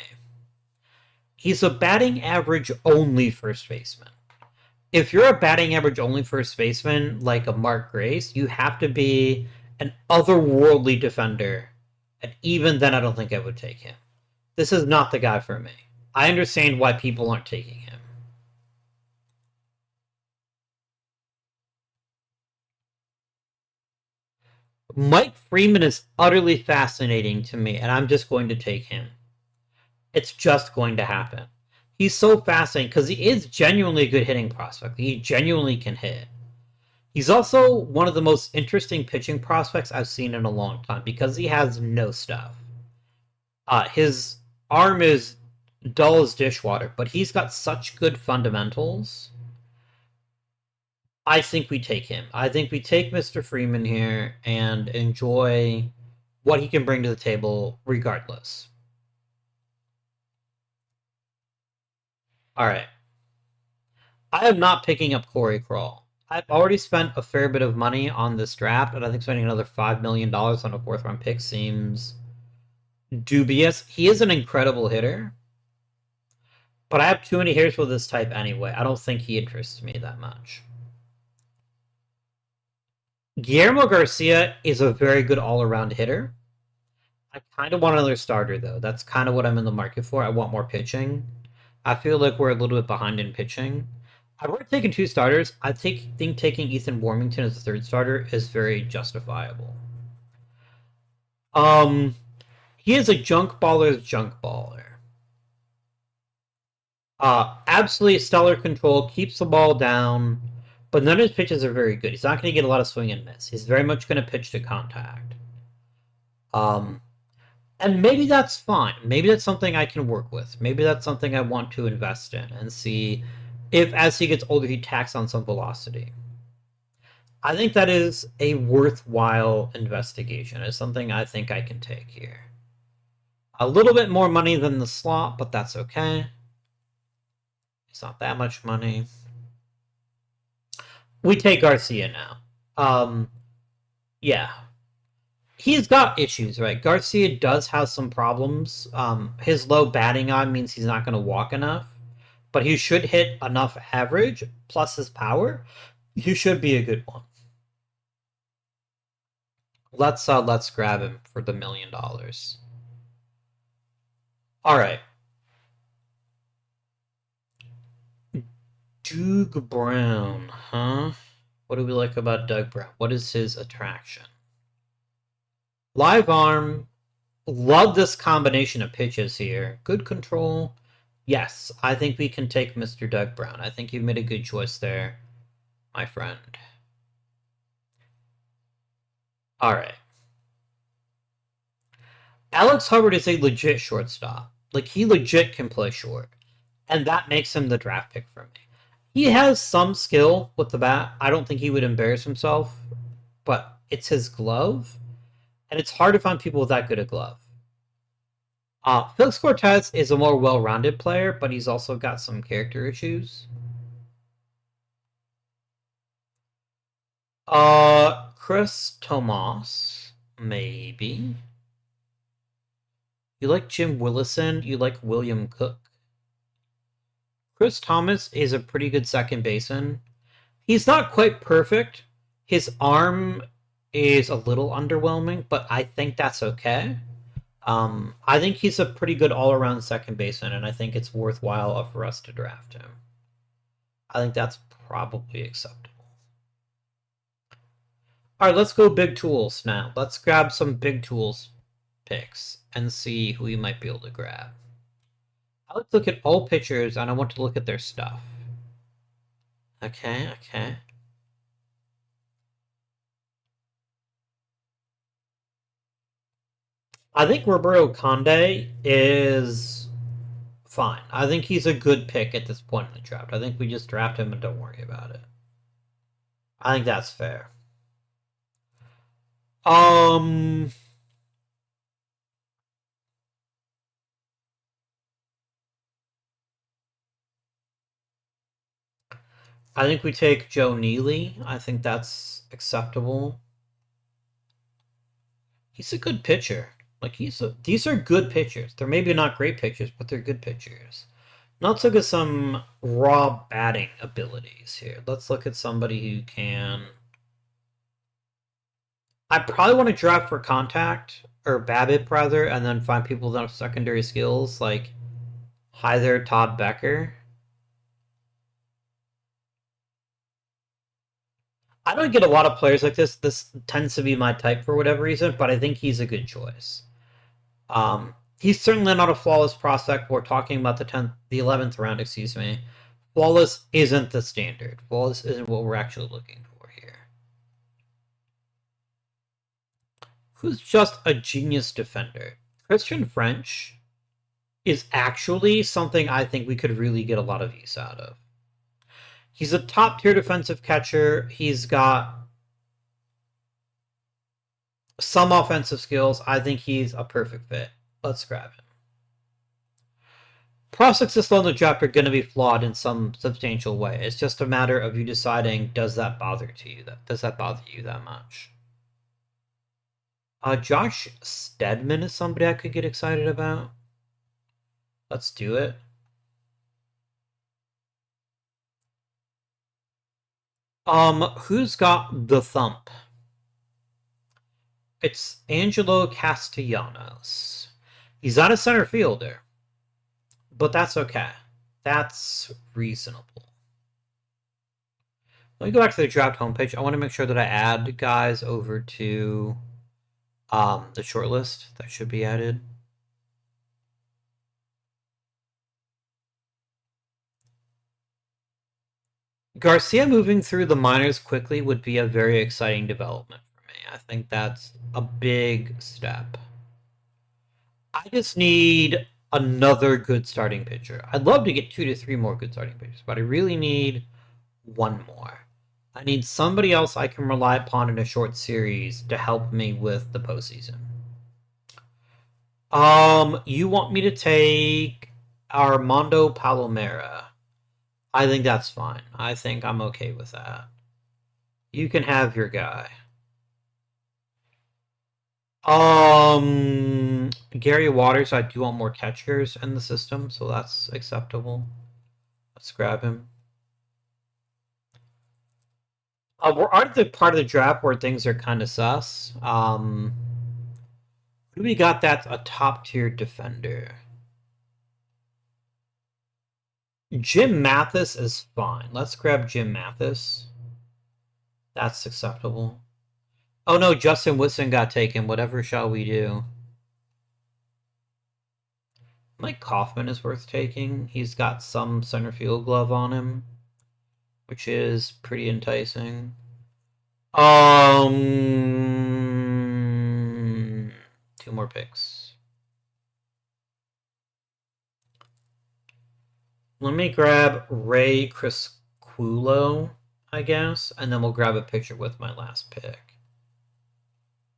He's a batting average only first baseman. If you're a batting average only first baseman like a Mark Grace, you have to be an otherworldly defender. And even then, I don't think I would take him. This is not the guy for me. I understand why people aren't taking him. Mike Freeman is utterly fascinating to me, and I'm just going to take him. It's just going to happen. He's so fascinating because he is genuinely a good hitting prospect. He genuinely can hit. He's also one of the most interesting pitching prospects I've seen in a long time because he has no stuff. His arm is dull as dishwater, but he's got such good fundamentals. I think we take him. I think we take Mr. Freeman here and enjoy what he can bring to the table regardless. All right. I am not picking up Corey Krall. I've already spent a fair bit of money on this draft, and I think spending another $5 million on a fourth-round pick seems dubious. He is an incredible hitter, but I have too many hitters with this type anyway. I don't think he interests me that much. Guillermo Garcia is a very good all-around hitter. I kind of want another starter, though. That's kind of what I'm in the market for. I want more pitching. I feel like we're a little bit behind in pitching. I've already taken two starters. I think taking Ethan Warmington as a third starter is very justifiable. He is a junk baller's junk baller. Absolutely stellar control, keeps the ball down, but none of his pitches are very good. He's not going to get a lot of swing and miss. He's very much going to pitch to contact. And maybe that's fine. Maybe that's something I can work with. Maybe that's something I want to invest in and see if, as he gets older, he tacks on some velocity. I think that is a worthwhile investigation. It's something I think I can take here. A little bit more money than the slot, but that's okay. It's not that much money. We take Garcia now. Yeah. He's got issues, right? Garcia does have some problems. His low batting eye means he's not going to walk enough, but he should hit enough average plus his power. He should be a good one. Let's grab him for the $1 million. All right. Doug Brown, huh? What do we like about Doug Brown? What is his attraction? Live arm. Love this combination of pitches here. Good control. Yes, I think we can take Mr. Doug Brown. I think you've made a good choice there, my friend. All right. Alex Hubbard is a legit shortstop. Like, he legit can play short. And that makes him the draft pick for me. He has some skill with the bat. I don't think he would embarrass himself, but it's his glove. And it's hard to find people with that good a glove. Felix Cortez is a more well-rounded player, but he's also got some character issues. Chris Tomas, maybe. You like Jim Willison, you like William Cook. Chris Thomas is a pretty good second baseman. He's not quite perfect. His arm is a little underwhelming, but I think that's okay. I think he's a pretty good all-around second baseman, and I think it's worthwhile for us to draft him. I think that's probably acceptable. All right, let's go big tools now. Let's grab some big tools picks and see who we might be able to grab. I like to look at all pitchers, and I want to look at their stuff. Okay. I think Roberto Conde is fine. I think he's a good pick at this point in the draft. I think we just draft him and don't worry about it. I think that's fair. I think we take Joe Neely. I think that's acceptable. He's a good pitcher. These are good pitchers. They're maybe not great pitchers, but they're good pitchers. Now let's look at some raw batting abilities here. Let's look at somebody who can. I probably want to draft for contact or BABIP rather, and then find people that have secondary skills like hi there, Todd Becker. I don't get a lot of players like this. This tends to be my type for whatever reason, but I think he's a good choice. He's certainly not a flawless prospect. We're talking about the 11th round, excuse me. Flawless isn't the standard. Flawless isn't what we're actually looking for here. Who's just a genius defender? Christian French is actually something I think we could really get a lot of use out of. He's a top tier defensive catcher. He's got some offensive skills. I think he's a perfect fit. Let's grab him. Prospects this low in the draft are going to be flawed in some substantial way. It's just a matter of you deciding, does that bother you that much? Josh Stedman is somebody I could get excited about. Let's do it. Who's got the thump? It's Angelo Castellanos. He's not a center fielder, but that's okay. That's reasonable. Let me go back to the draft homepage. I want to make sure that I add guys over to the short list that should be added. Garcia moving through the minors quickly would be a very exciting development for me. I think that's a big step. I just need another good starting pitcher. I'd love to get 2 to 3 more good starting pitchers, but I really need one more. I need somebody else I can rely upon in a short series to help me with the postseason. You want me to take Armando Palomera? I think that's fine. I think I'm okay with that. You can have your guy. Gary Waters, I do want more catchers in the system, so that's acceptable. Let's grab him. We're at the part of the draft where things are kind of sus. Who do we got that's a top tier defender? Jim Mathis is fine. Let's grab Jim Mathis. That's acceptable. Oh no, Justin Wilson got taken. Whatever shall we do? Mike Kaufman is worth taking. He's got some center field glove on him, which is pretty enticing. 2 more picks. Let me grab Ray Criscuolo, I guess, and then we'll grab a pitcher with my last pick.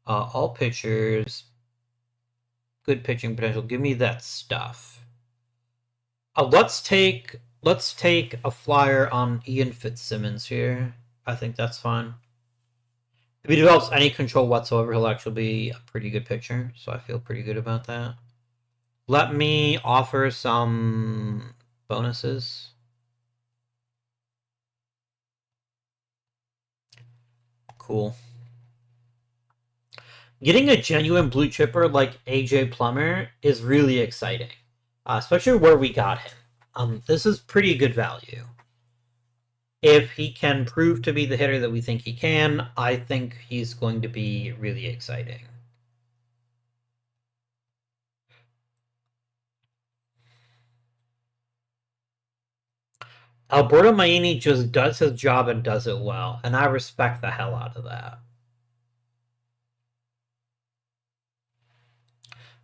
All pitchers. good pitching potential. Give me that stuff. Let's take a flyer on Ian Fitzsimmons here. I think that's fine. If he develops any control whatsoever, he'll actually be a pretty good pitcher. So I feel pretty good about that. Let me offer some bonuses. Cool. Getting a genuine blue chipper like AJ Plummer is really exciting, especially where we got him. This is pretty good value. If he can prove to be the hitter that we think he can, I think he's going to be really exciting. Alberto Maini just does his job and does it well, and I respect the hell out of that.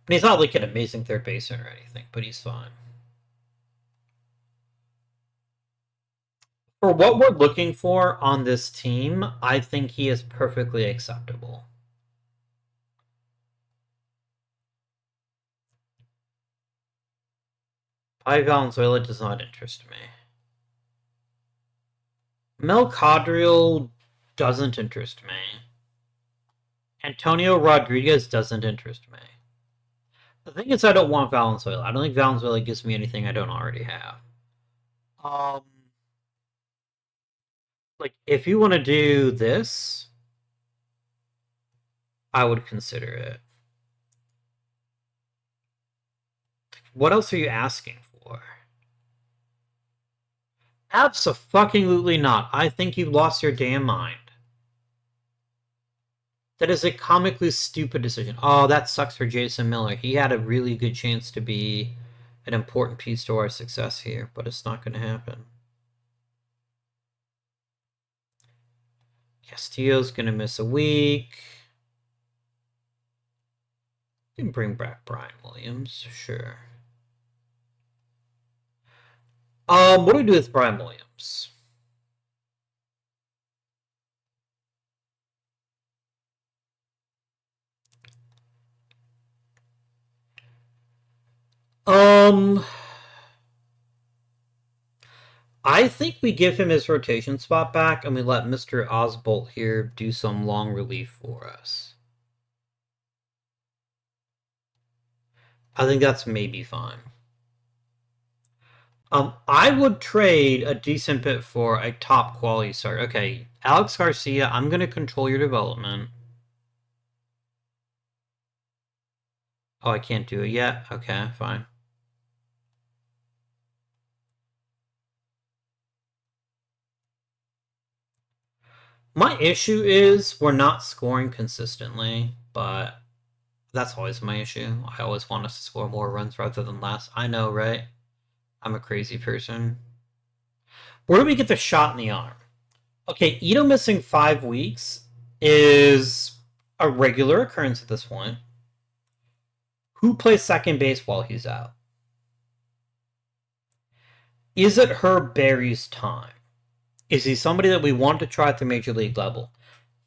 And he's not like an amazing third baseman or anything, but he's fine. For what we're looking for on this team, I think he is perfectly acceptable. Pi Valenzuela does not interest me. Mel Cadriel doesn't interest me. Antonio Rodriguez doesn't interest me. The thing is, I don't want Valenzuela. I don't think Valenzuela gives me anything I don't already have. Like, if you want to do this, I would consider it. What else are you asking for? Abso-fucking-lutely not. I think you've lost your damn mind. That is a comically stupid decision. Oh, that sucks for Jason Miller. He had a really good chance to be an important piece to our success here, but it's not going to happen. Castillo's going to miss a week. You can bring back Brian Williams, sure. What do we do with Brian Williams? I think we give him his rotation spot back and we let Mr. Osbolt here do some long relief for us. I think that's maybe fine. I would trade a decent bit for a top quality start. Okay, Alex Garcia, I'm going to control your development. Oh, I can't do it yet? Okay, fine. My issue is we're not scoring consistently, but that's always my issue. I always want us to score more runs rather than less. I know, right? I'm a crazy person. Where do we get the shot in the arm? Okay, Ito missing 5 weeks is a regular occurrence at this point. Who plays second base while he's out? Is it Herb Berry's time? Is he somebody that we want to try at the major league level?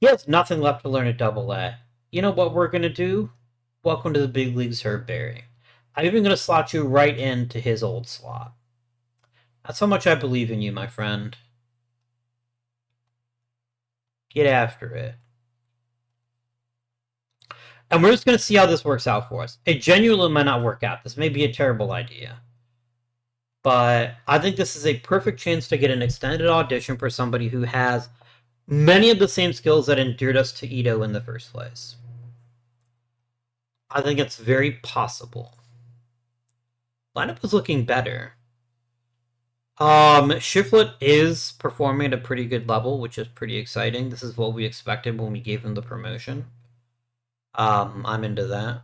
He has nothing left to learn at Double A. You know what we're going to do? Welcome to the big leagues, Herb Berry. I'm even going to slot you right into his old slot. That's how much I believe in you, my friend. Get after it. And we're just going to see how this works out for us. It genuinely might not work out. This may be a terrible idea. But I think this is a perfect chance to get an extended audition for somebody who has many of the same skills that endeared us to Ito in the first place. I think it's very possible. Lineup is looking better. Shiflett is performing at a pretty good level, which is pretty exciting. This is what we expected when we gave him the promotion. I'm into that.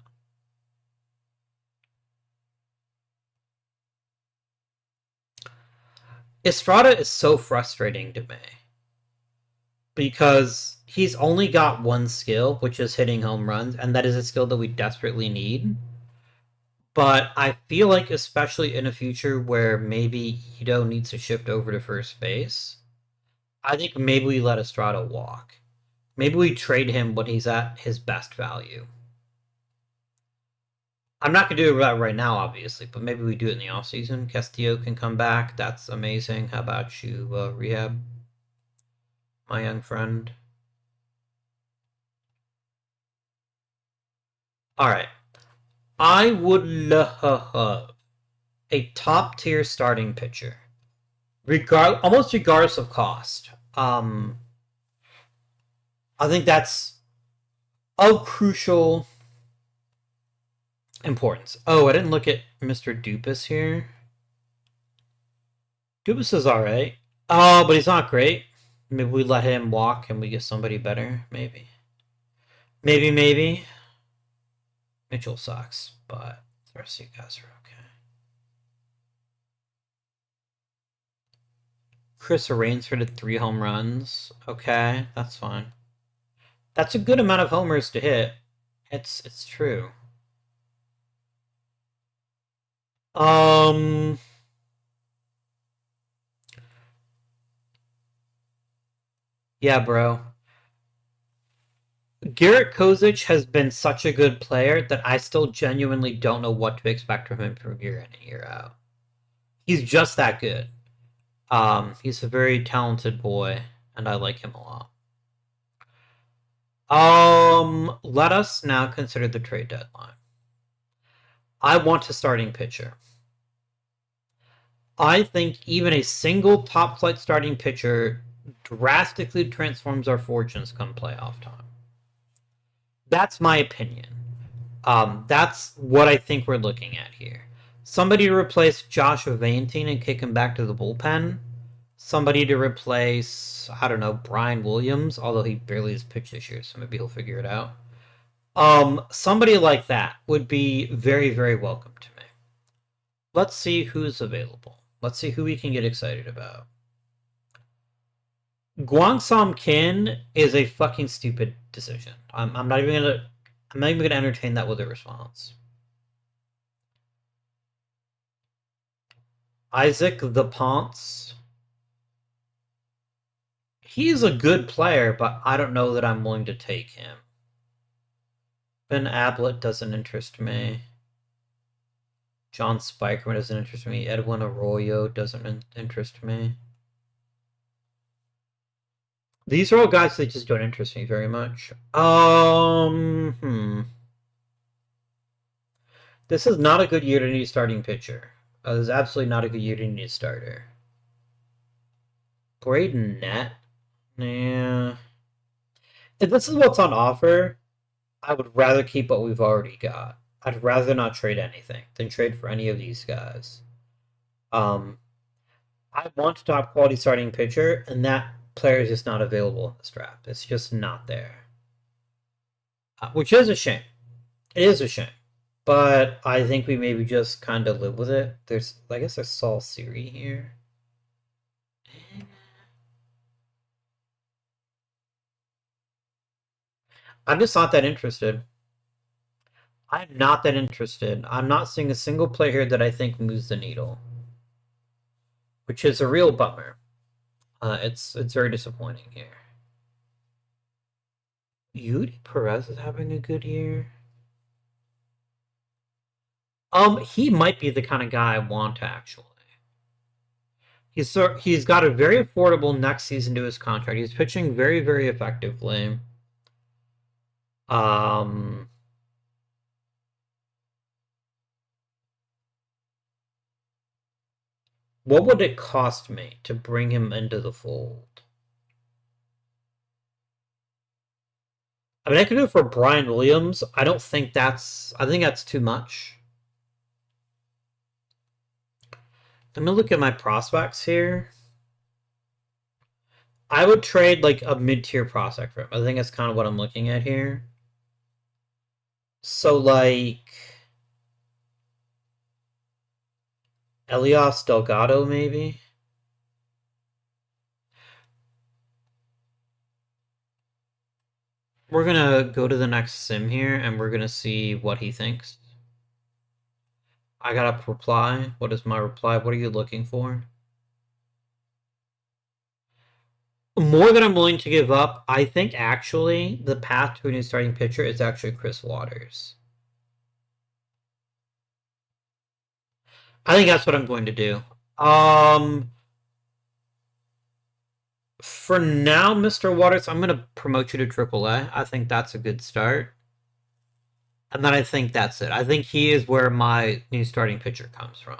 Estrada is so frustrating to me because he's only got one skill, which is hitting home runs, and that is a skill that we desperately need. But I feel like, especially in a future where maybe Ito needs to shift over to first base, I think maybe we let Estrada walk. Maybe we trade him when he's at his best value. I'm not going to do that right now, obviously, but maybe we do it in the offseason. Castillo can come back. That's amazing. How about you, Rehab, my young friend? All right. I would love a top tier starting pitcher, almost regardless of cost. I think that's of crucial importance. Oh, I didn't look at Mr. Dupas here. Dupas is alright. Oh, but he's not great. Maybe we let him walk and we get somebody better. Maybe. Maybe. Mitchell sucks, but the rest of you guys are okay. Chris Rainsford had 3 home runs. Okay, that's fine. That's a good amount of homers to hit. It's true. Yeah, bro. Garrett Kozic has been such a good player that I still genuinely don't know what to expect from him from year in and year out. He's just that good. He's a very talented boy, and I like him a lot. Let us now consider the trade deadline. I want a starting pitcher. I think even a single top flight starting pitcher drastically transforms our fortunes come playoff time. That's my opinion. That's what I think we're looking at here. Somebody to replace Josh Valentin and kick him back to the bullpen. Somebody to replace, I don't know, Brian Williams, although he barely has pitched this year, so maybe he'll figure it out. Somebody like that would be very, very welcome to me. Let's see who's available. Let's see who we can get excited about. Guangsam Kin is a fucking stupid decision. I'm not even gonna entertain that with a response. Isaac the Ponce. He's a good player, but I don't know that I'm willing to take him. Ben Ablett doesn't interest me. John Spikerman doesn't interest me. Edwin Arroyo doesn't interest me. These are all guys that just don't interest me very much. This is not a good year to need a starting pitcher. This is absolutely not a good year to need a starter. Braden Net? Yeah. If this is what's on offer, I would rather keep what we've already got. I'd rather not trade anything than trade for any of these guys. I want a top quality starting pitcher, and that player is just not available in this draft. It's just not there. Which is a shame. It is a shame. But I think we maybe just kind of live with it. I guess there's Saul Siri here. I'm just not that interested. I'm not that interested. I'm not seeing a single player here that I think moves the needle, which is a real bummer. It's very disappointing here. Yudi Perez is having a good year. He might be the kind of guy I want actually. He's got a very affordable next season to his contract. He's pitching very, very effectively. What would it cost me to bring him into the fold? I mean, I could do it for Brian Williams. I think that's too much. Let me look at my prospects here. I would trade like a mid-tier prospect for him. I think that's kind of what I'm looking at here. So like Elias Delgado, maybe. We're gonna go to the next sim here, and we're gonna see what he thinks. I got a reply. What is my reply? What are you looking for? More than I'm willing to give up. I think actually the path to a new starting pitcher is actually Chris Waters. I think that's what I'm going to do. Um, for now, Mr. Waters, I'm going to promote you to AAA. I think that's a good start. And then I think that's it. I think he is where my new starting pitcher comes from.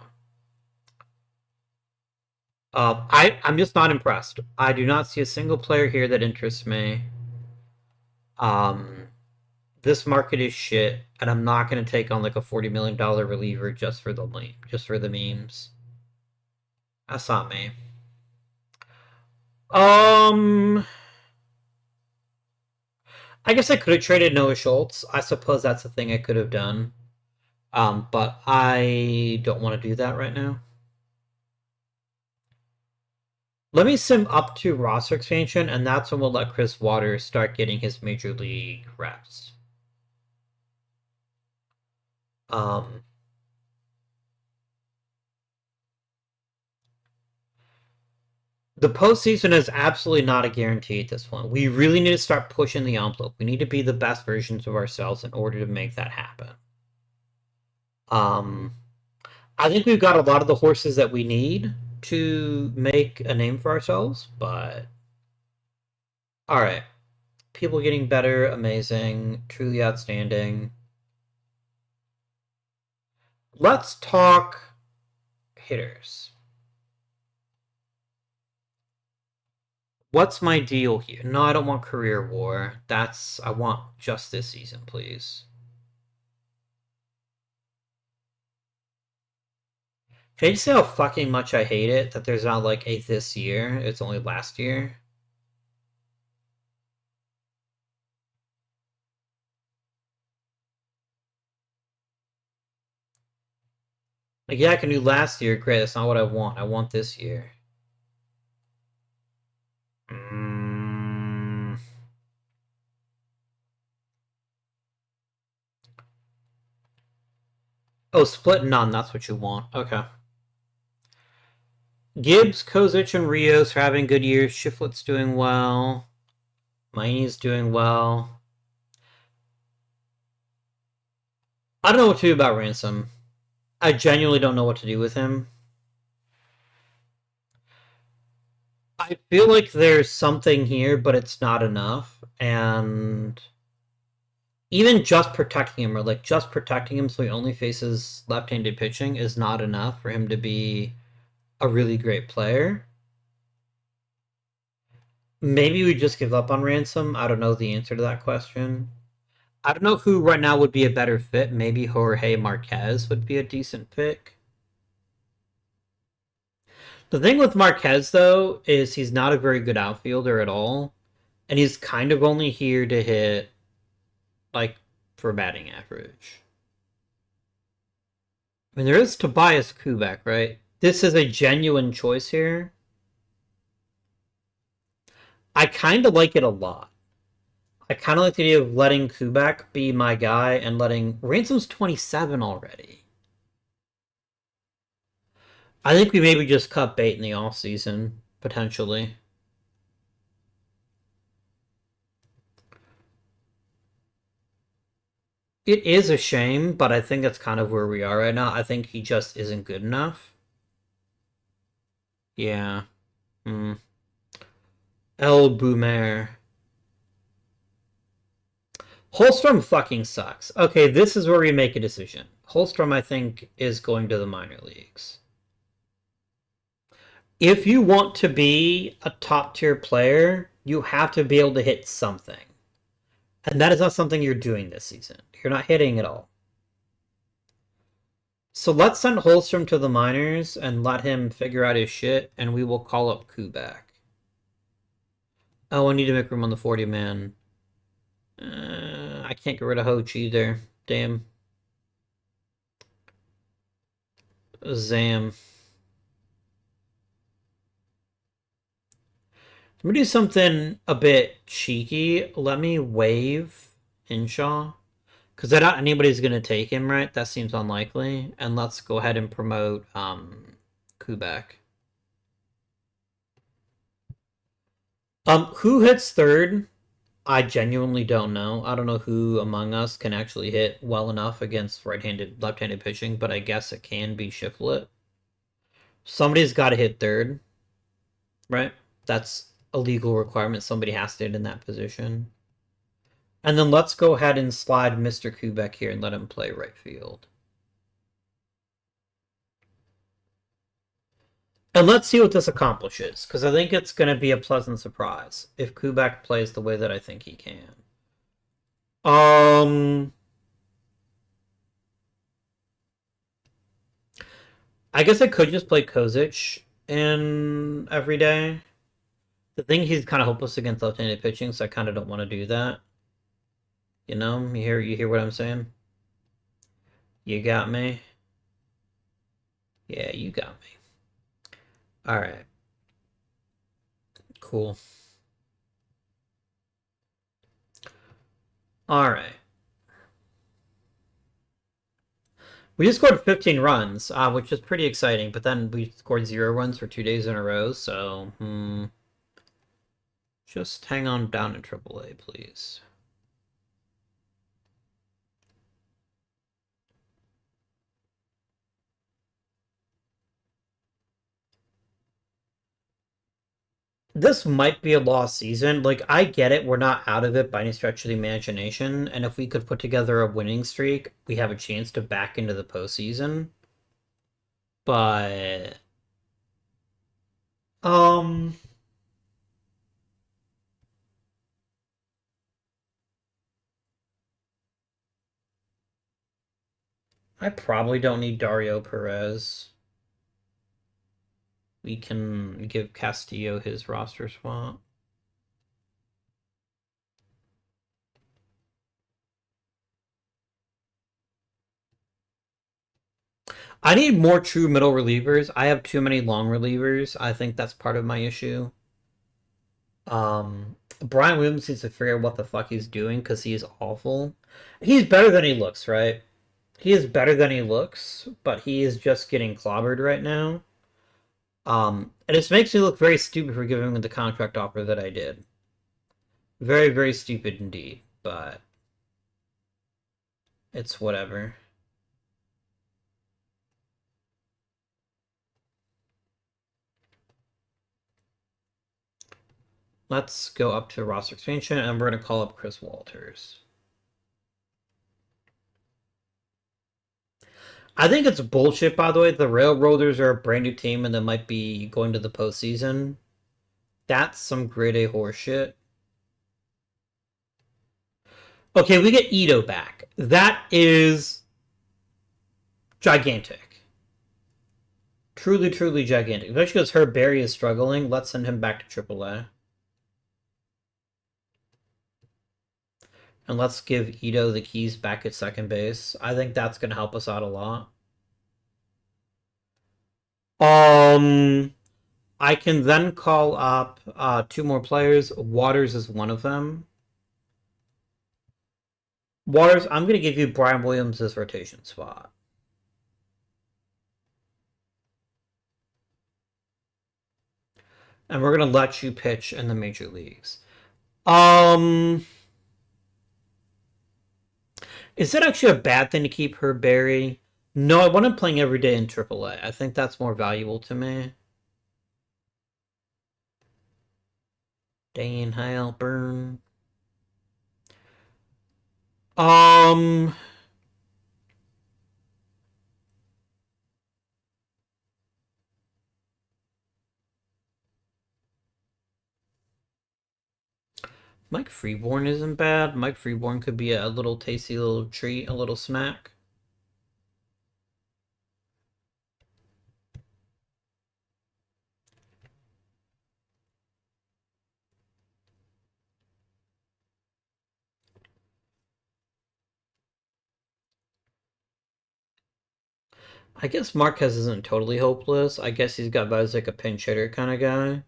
I'm just not impressed. I do not see a single player here that interests me. Um, this market is shit, and I'm not going to take on like a $40 million reliever just for the memes. That's not me. Um, I guess I could have traded Noah Schultz. I suppose that's a thing I could have done. But I don't want to do that right now. Let me sim up to roster expansion, and that's when we'll let Chris Waters start getting his major league reps. Um, the postseason is absolutely not a guarantee at this point. We really need to start pushing the envelope. We need to be the best versions of ourselves in order to make that happen. Um, I think we've got a lot of the horses that we need to make a name for ourselves, but all right. People getting better, amazing, truly outstanding. Let's talk hitters. What's my deal here? No, I don't want career war. I want just this season, please. Can you see how fucking much I hate it that there's not like a this year? It's only last year. Like, yeah, I can do last year. Great, that's not what I want. I want this year. Mm. Oh, split none. That's what you want. Okay. Gibbs, Kozic, and Rios are having good years. Shiflett's doing well. Miney's doing well. I don't know what to do about Ransom. I genuinely don't know what to do with him. I feel like there's something here, but it's not enough. And even just protecting him, or like just protecting him so he only faces left-handed pitching, is not enough for him to be a really great player. Maybe we just give up on Ransom. I don't know the answer to that question. I don't know who right now would be a better fit. Maybe Jorge Marquez would be a decent pick. The thing with Marquez, though, is he's not a very good outfielder at all. And he's kind of only here to hit, like, for batting average. I mean, there is Tobias Kubek, right? This is a genuine choice here. I kind of like it a lot. I kind of like the idea of letting Kubek be my guy and letting Ransom's 27 already. I think we maybe just cut bait in the off season potentially. It is a shame, but I think that's kind of where we are right now. I think he just isn't good enough. Yeah. Mm. El Boomer. Holstrom fucking sucks. Okay, this is where we make a decision. Holstrom, I think, is going to the minor leagues. If you want to be a top tier player, you have to be able to hit something. And that is not something you're doing this season. You're not hitting at all. So let's send Holstrom to the minors and let him figure out his shit, and we will call up Kubak. Oh, I need to make room on the 40 man. I can't get rid of Hoach either. Damn. Zam. Let me do something a bit cheeky. Let me waive Hinshaw. Because I doubt anybody's going to take him, right? That seems unlikely. And let's go ahead and promote Kubek. Who hits third? I genuinely don't know. I don't know who among us can actually hit well enough against left-handed pitching, but I guess it can be Shiflet. Somebody's got to hit third, right? That's a legal requirement. Somebody has to hit in that position. And then let's go ahead and slide Mr. Kubek here and let him play right field. And let's see what this accomplishes, because I think it's going to be a pleasant surprise if Kubek plays the way that I think he can. I guess I could just play Kozic in every day. The thing, he's kind of hopeless against left-handed pitching, so I kind of don't want to do that. You know, you hear what I'm saying? You got me. Yeah, you got me. All right. Cool. All right. We just scored 15 runs, which is pretty exciting, but then we scored 0 runs for 2 days in a row, so just hang on down in AAA, please. This might be a lost season. Like, I get it, we're not out of it by any stretch of the imagination, and if we could put together a winning streak, we have a chance to back into the postseason. But I probably don't need Dario Perez. We can give Castillo his roster spot. I need more true middle relievers. I have too many long relievers. I think that's part of my issue. Brian Williams needs to figure out what the fuck he's doing because he is awful. He's better than he looks, right? He is better than he looks, but he is just getting clobbered right now. And it makes me look very stupid for giving him the contract offer that I did. Very, very stupid indeed, but it's whatever. Let's go up to roster expansion, and we're going to call up Chris Walters. I think it's bullshit, by the way. The Railroaders are a brand new team and they might be going to the postseason. That's some grade A horseshit. Okay, we get Ito back. That is gigantic. Truly, truly gigantic. Especially because Herb Berry is struggling. Let's send him back to AAA. And let's give Ito the keys back at second base. I think that's going to help us out a lot. I can then call up 2 more players. Waters is one of them. Waters, I'm going to give you Brian Williams' rotation spot. And we're going to let you pitch in the major leagues. Is it actually a bad thing to keep Herb Berry? No, I want him playing every day in AAA. I think that's more valuable to me. Dane Heilburn. Mike Freeborn isn't bad. Mike Freeborn could be a little tasty little treat, a little snack. I guess Marquez isn't totally hopeless. I guess he's got vibes like a pinch hitter kind of guy.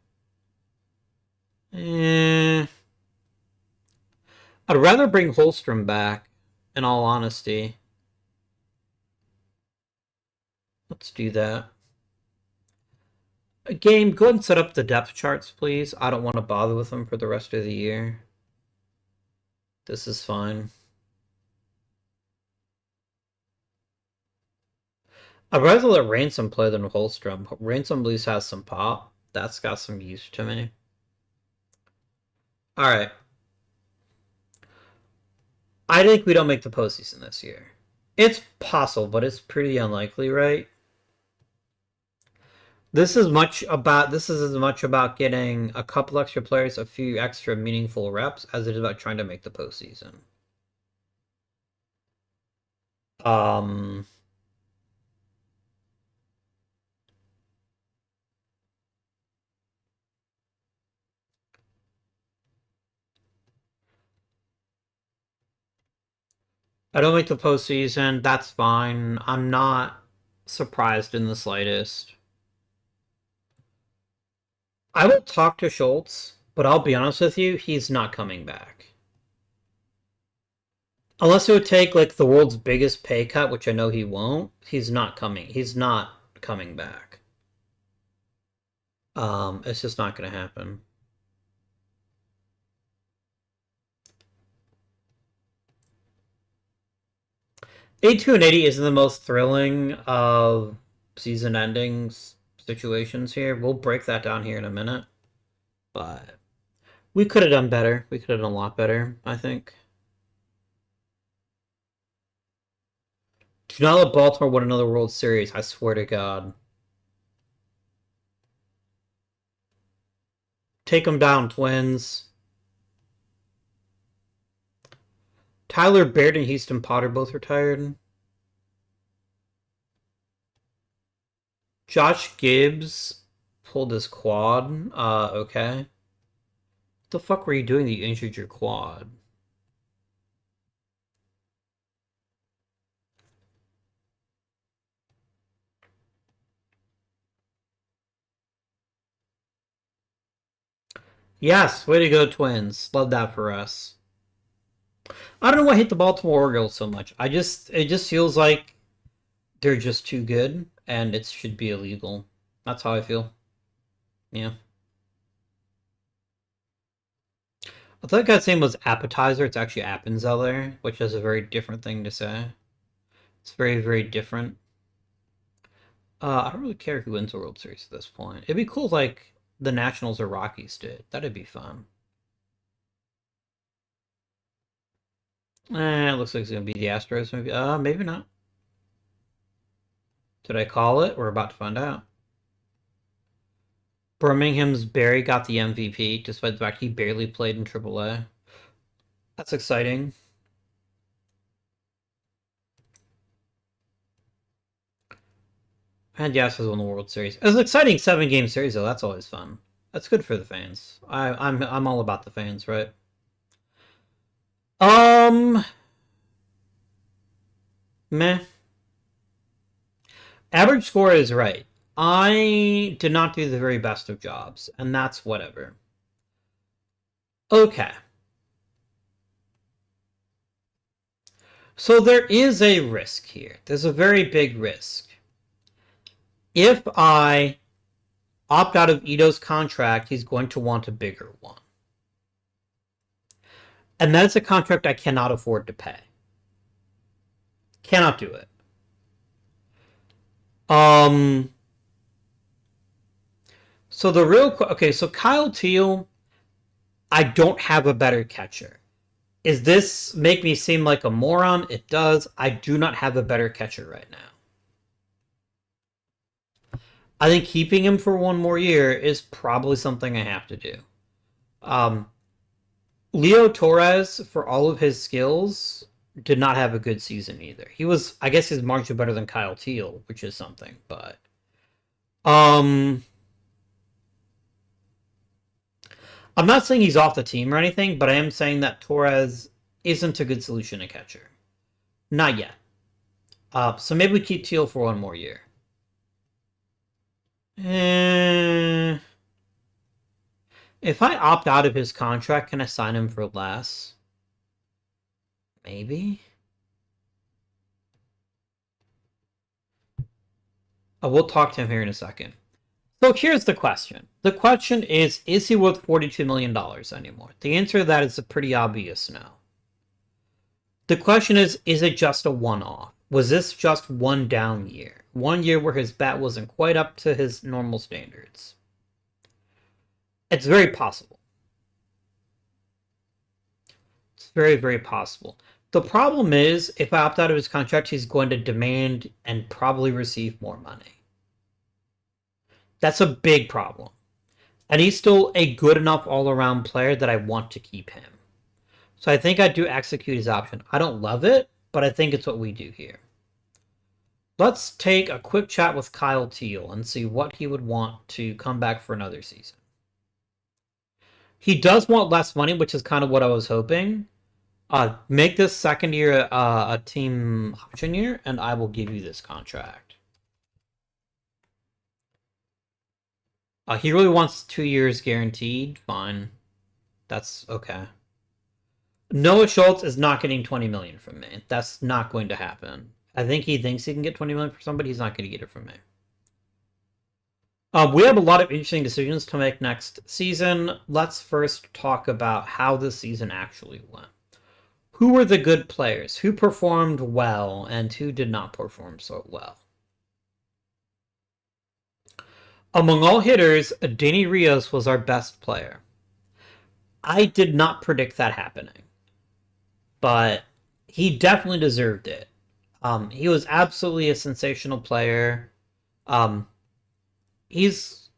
Eh. I'd rather bring Holstrom back, in all honesty. Let's do that. Game, go ahead and set up the depth charts, please. I don't want to bother with them for the rest of the year. This is fine. I'd rather let Ransom play than Holstrom. Ransom at least has some pop. That's got some use to me. Alright. I think we don't make the postseason this year. It's possible, but it's pretty unlikely, right? This is as much about getting a couple extra players, a few extra meaningful reps, as it is about trying to make the postseason. I don't make the postseason. That's fine. I'm not surprised in the slightest. I will talk to Schultz, but I'll be honest with you, he's not coming back. Unless it would take like the world's biggest pay cut, which I know he won't, he's not coming. He's not coming back. It's just not gonna happen. 82 and 80 isn't the most thrilling of season endings situations here. We'll break that down here in a minute. But we could have done better. We could have done a lot better, I think. Do not let Baltimore win another World Series, I swear to God. Take them down, Twins. Tyler Baird and Houston Potter both retired. Josh Gibbs pulled his quad. Okay. What the fuck were you doing that you injured your quad? Yes, way to go, Twins. Love that for us. I don't know why I hate the Baltimore Orioles so much. It just feels like they're just too good, and it should be illegal. That's how I feel. Yeah. I thought that guy's name was Appetizer. It's actually Appenzeller, which is a very different thing to say. It's very, very different. I don't really care who wins the World Series at this point. It'd be cool if, like, the Nationals or Rockies did. That'd be fun. It looks like it's going to be the Astros, maybe. Maybe not. Did I call it? We're about to find out. Birmingham's Barry got the MVP, despite the fact he barely played in AAA. That's exciting. And yes, has won the World Series. It was an exciting 7-game series, though. That's always fun. That's good for the fans. I'm all about the fans, right? Meh. Average score is right. I did not do the very best of jobs, and that's whatever. Okay. So there is a risk here. There's a very big risk. If I opt out of Ito's contract, he's going to want a bigger one. And that's a contract I cannot afford to pay. Cannot do it. So the real... Okay, so Kyle Teal, I don't have a better catcher. Is this make me seem like a moron? It does. I do not have a better catcher right now. I think keeping him for one more year is probably something I have to do. Leo Torres, for all of his skills, did not have a good season either. He was, I guess, he's marginally better than Kyle Teal, which is something, but I'm not saying he's off the team or anything, but I am saying that Torres isn't a good solution to catcher. Not yet. So maybe we keep Teal for one more year. If I opt out of his contract, can I sign him for less? Maybe. We'll talk to him here in a second. So here's the question. The question is he worth $42 million anymore? The answer to that is a pretty obvious no. The question is it just a one-off? Was this just one down year? One year where his bat wasn't quite up to his normal standards? It's very possible. It's very, very possible. The problem is, if I opt out of his contract, he's going to demand and probably receive more money. That's a big problem. And he's still a good enough all-around player that I want to keep him. So I think I do execute his option. I don't love it, but I think it's what we do here. Let's take a quick chat with Kyle Teal and see what he would want to come back for another season. He does want less money, which is kind of what I was hoping. Make this second year a team option year, and I will give you this contract. He really wants 2 years guaranteed. Fine. That's okay. Noah Schultz is not getting $20 million from me. That's not going to happen. I think he thinks he can get $20 million from somebody. He's not going to get it from me. We have a lot of interesting decisions to make next season. Let's first talk about how the season actually went. Who were the good players? Who performed well and who did not perform so well? Among all hitters, Danny Rios was our best player. I did not predict that happening, but he definitely deserved it. He was absolutely a sensational player. He's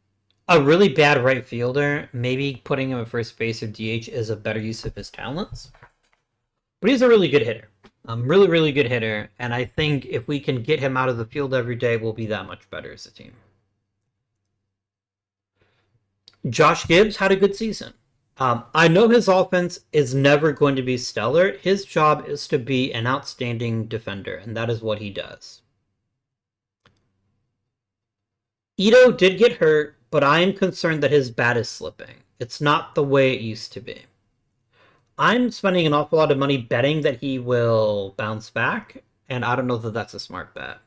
a really bad right fielder. Maybe putting him at first base or DH is a better use of his talents. But he's a really good hitter. Really, really good hitter. And I think if we can get him out of the field every day, we'll be that much better as a team. Josh Gibbs had a good season. I know his offense is never going to be stellar. His job is to be an outstanding defender, and that is what he does. Ito did get hurt, but I am concerned that his bat is slipping. It's not the way it used to be. I'm spending an awful lot of money betting that he will bounce back, and I don't know that that's a smart bet.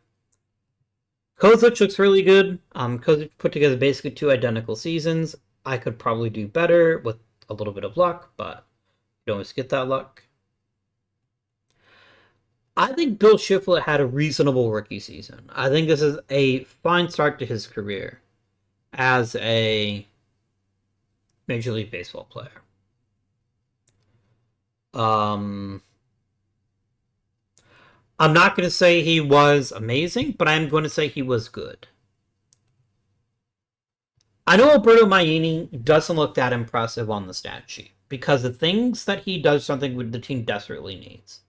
Kozich looks really good. Kozich put together basically 2 identical seasons. I could probably do better with a little bit of luck, but you don't always get that luck. I think Bill Shiflett had a reasonable rookie season. I think this is a fine start to his career as a Major League Baseball player. I'm not going to say he was amazing, but I'm going to say he was good. I know Alberto Maini doesn't look that impressive on the stat sheet because the things that he does something the team desperately needs.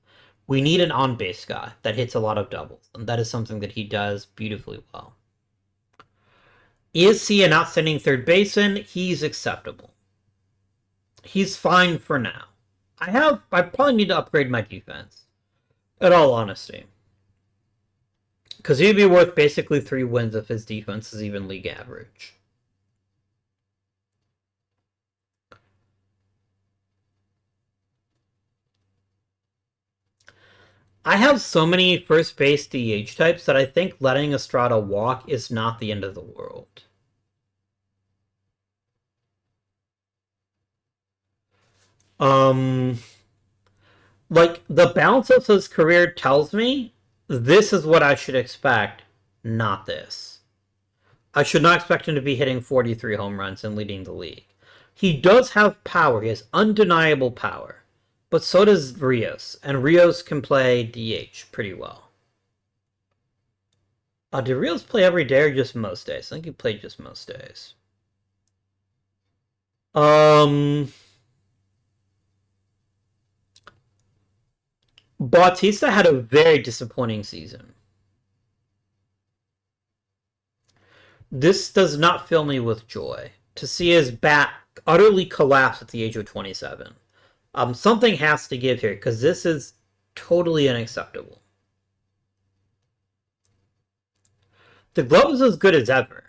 We need an on-base guy that hits a lot of doubles, and that is something that he does beautifully well. Is he an outstanding third baseman? He's acceptable. He's fine for now. I probably need to upgrade my defense, in all honesty. Because he'd be worth basically 3 wins if his defense is even league average. I have so many first base DH types that I think letting Estrada walk is not the end of the world. Like, the balance of his career tells me this is what I should expect, not this. I should not expect him to be hitting 43 home runs and leading the league. He does have power. He has undeniable power. But so does Rios. And Rios can play DH pretty well. Did Rios play every day or just most days? I think he played just most days. Bautista had a very disappointing season. This does not fill me with joy to see his bat utterly collapse at the age of 27. Something has to give here because this is totally unacceptable. The glove is as good as ever,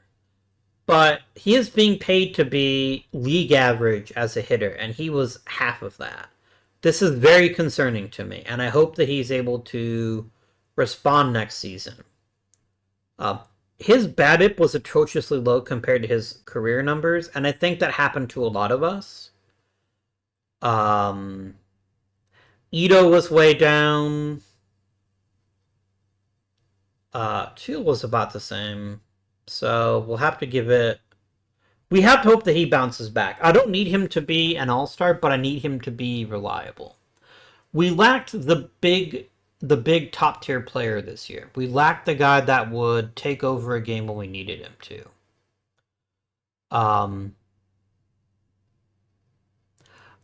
but he is being paid to be league average as a hitter, and he was half of that. This is very concerning to me, and I hope that he's able to respond next season. His BABIP was atrociously low compared to his career numbers, and I think that happened to a lot of us. Ito was way down. Teal was about the same. So we'll have to give it. We have to hope that he bounces back. I don't need him to be an all-star, but I need him to be reliable. We lacked the big top tier player this year. We lacked the guy that would take over a game when we needed him to. Um,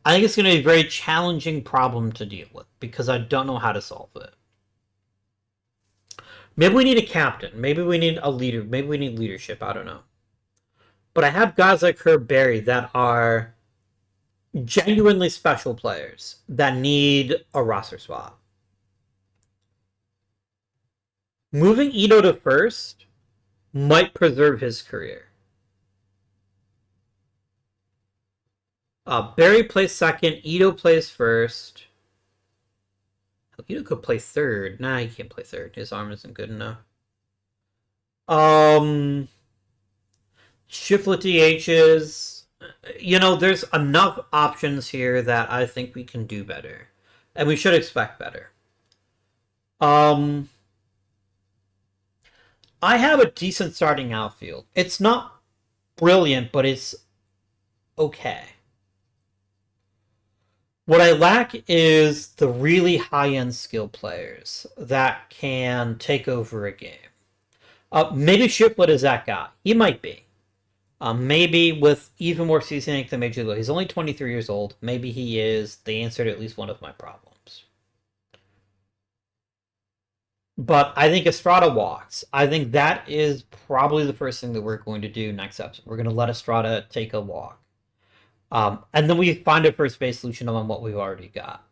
I think it's going to be a very challenging problem to deal with because I don't know how to solve it. Maybe we need a captain. Maybe we need a leader. Maybe we need leadership. I don't know. But I have guys like Herb Berry that are genuinely special players that need a roster spot. Moving Ito to first might preserve his career. Berry plays second. Ito plays first. Ito could play third. Nah, he can't play third. His arm isn't good enough. Shiftlet DHs. There's enough options here that I think we can do better. And we should expect better. I have a decent starting outfield. It's not brilliant, but it's okay. What I lack is the really high-end skill players that can take over a game. Maybe Shiplet is that guy. He might be. Maybe with even more seasoning than Major League. He's only 23 years old. Maybe he is the answer to at least one of my problems. But I think Estrada walks. I think that is probably the first thing that we're going to do next episode. We're going to let Estrada take a walk. And then we find a first base solution on what we've already got.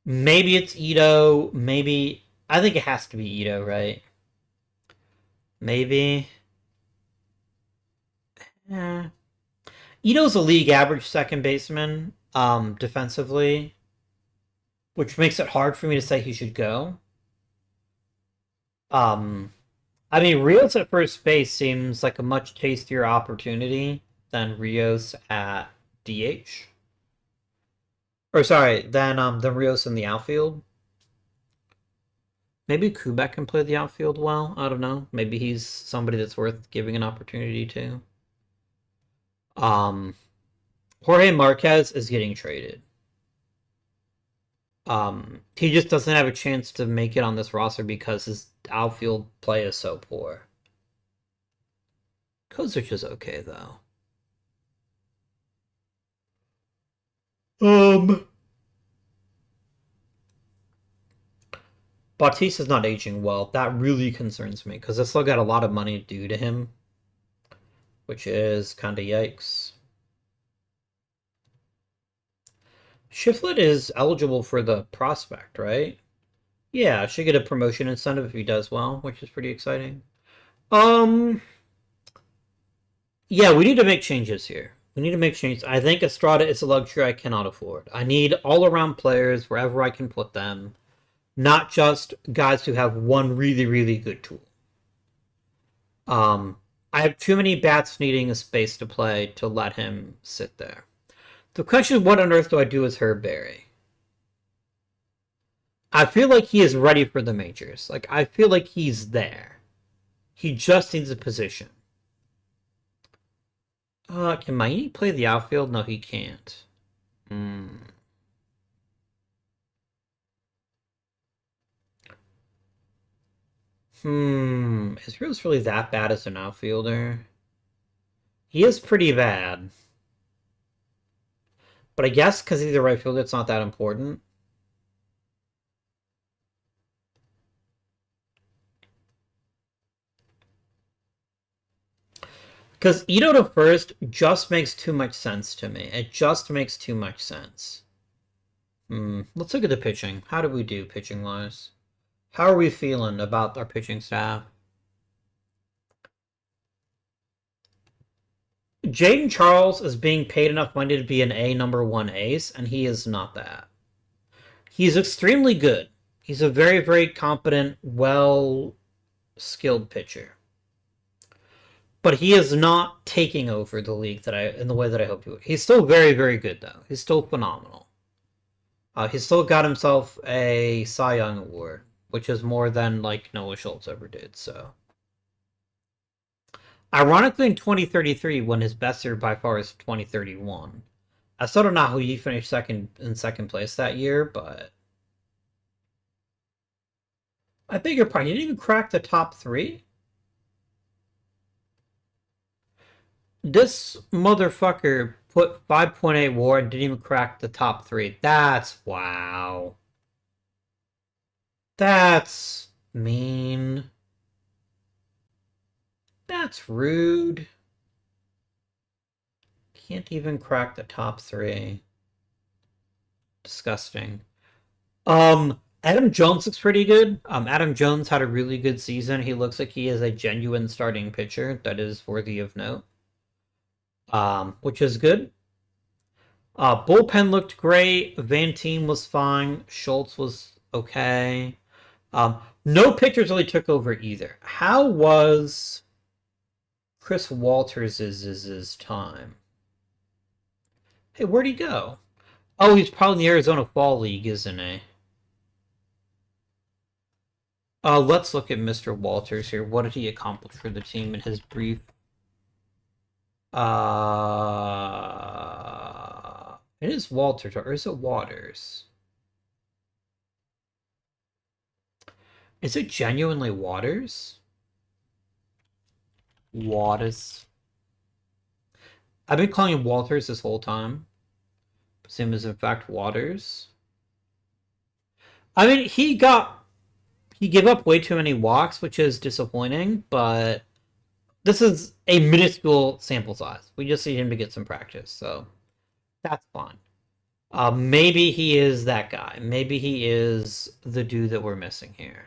Maybe it's Ito. Maybe... I think it has to be Ito, right? Maybe... Yeah. Ito's a league average second baseman, defensively, which makes it hard for me to say he should go. Rios at first base seems like a much tastier opportunity than Rios at DH. Or sorry, than Rios in the outfield. Maybe Kubek can play the outfield well. I don't know. Maybe he's somebody that's worth giving an opportunity to. Jorge Marquez is getting traded. He just doesn't have a chance to make it on this roster because his outfield play is so poor. Kozich is okay, though. Bautista's not aging well. That really concerns me because I still got a lot of money due to him, which is kind of yikes. Shiflet is eligible for the prospect, right? Yeah, should get a promotion incentive if he does well, which is pretty exciting. Yeah, we need to make changes here. We need to make changes. I think Estrada is a luxury I cannot afford. I need all-around players wherever I can put them, not just guys who have one really, really good tool. I have too many bats needing a space to play to let him sit there. The question is, what on earth do I do with Herb Berry? I feel like he is ready for the majors. Like, I feel like he's there. He just needs a position. Can Maini play the outfield? No, he can't. Is Rose really that bad as an outfielder? He is pretty bad. But I guess because he's a right fielder, it's not that important. Because Ito to first just makes too much sense to me. It just makes too much sense. Let's look at the pitching. How do we do pitching-wise? How are we feeling about our pitching staff? Jaden Charles is being paid enough money to be an #1 ace, and he is not that. He's extremely good. He's a very, very competent, well-skilled pitcher. But he is not taking over the league in the way that I hope he would. He's still very, very good, though. He's still phenomenal. He still got himself a Cy Young award, which is more than like Noah Schultz ever did. So, ironically, in 2033, when his best year by far is 2031. I still don't know who he finished second place that year, but I beg your pardon. He didn't even crack the top three. This motherfucker put 5.8 WAR and didn't even crack the top three. That's wow. That's mean. That's rude. Can't even crack the top three. Disgusting. Adam Jones looks pretty good. Adam Jones had a really good season. He looks like he is a genuine starting pitcher that is worthy of note. Which is good. Bullpen looked great. Van Team was fine. Schultz was okay. No pitchers really took over either. How was Chris Walters' time? Hey, where'd he go? Oh, he's probably in the Arizona Fall League, isn't he? Let's look at Mr. Walters here. What did he accomplish for the team in his brief? It is Walters, or is it Waters? Is it genuinely Waters? Waters. I've been calling him Walters this whole time. Same as in fact Waters. I mean, he gave up way too many walks, which is disappointing, but this is a minuscule sample size. We just need him to get some practice, so that's fine. Maybe he is that guy. Maybe he is the dude that we're missing here.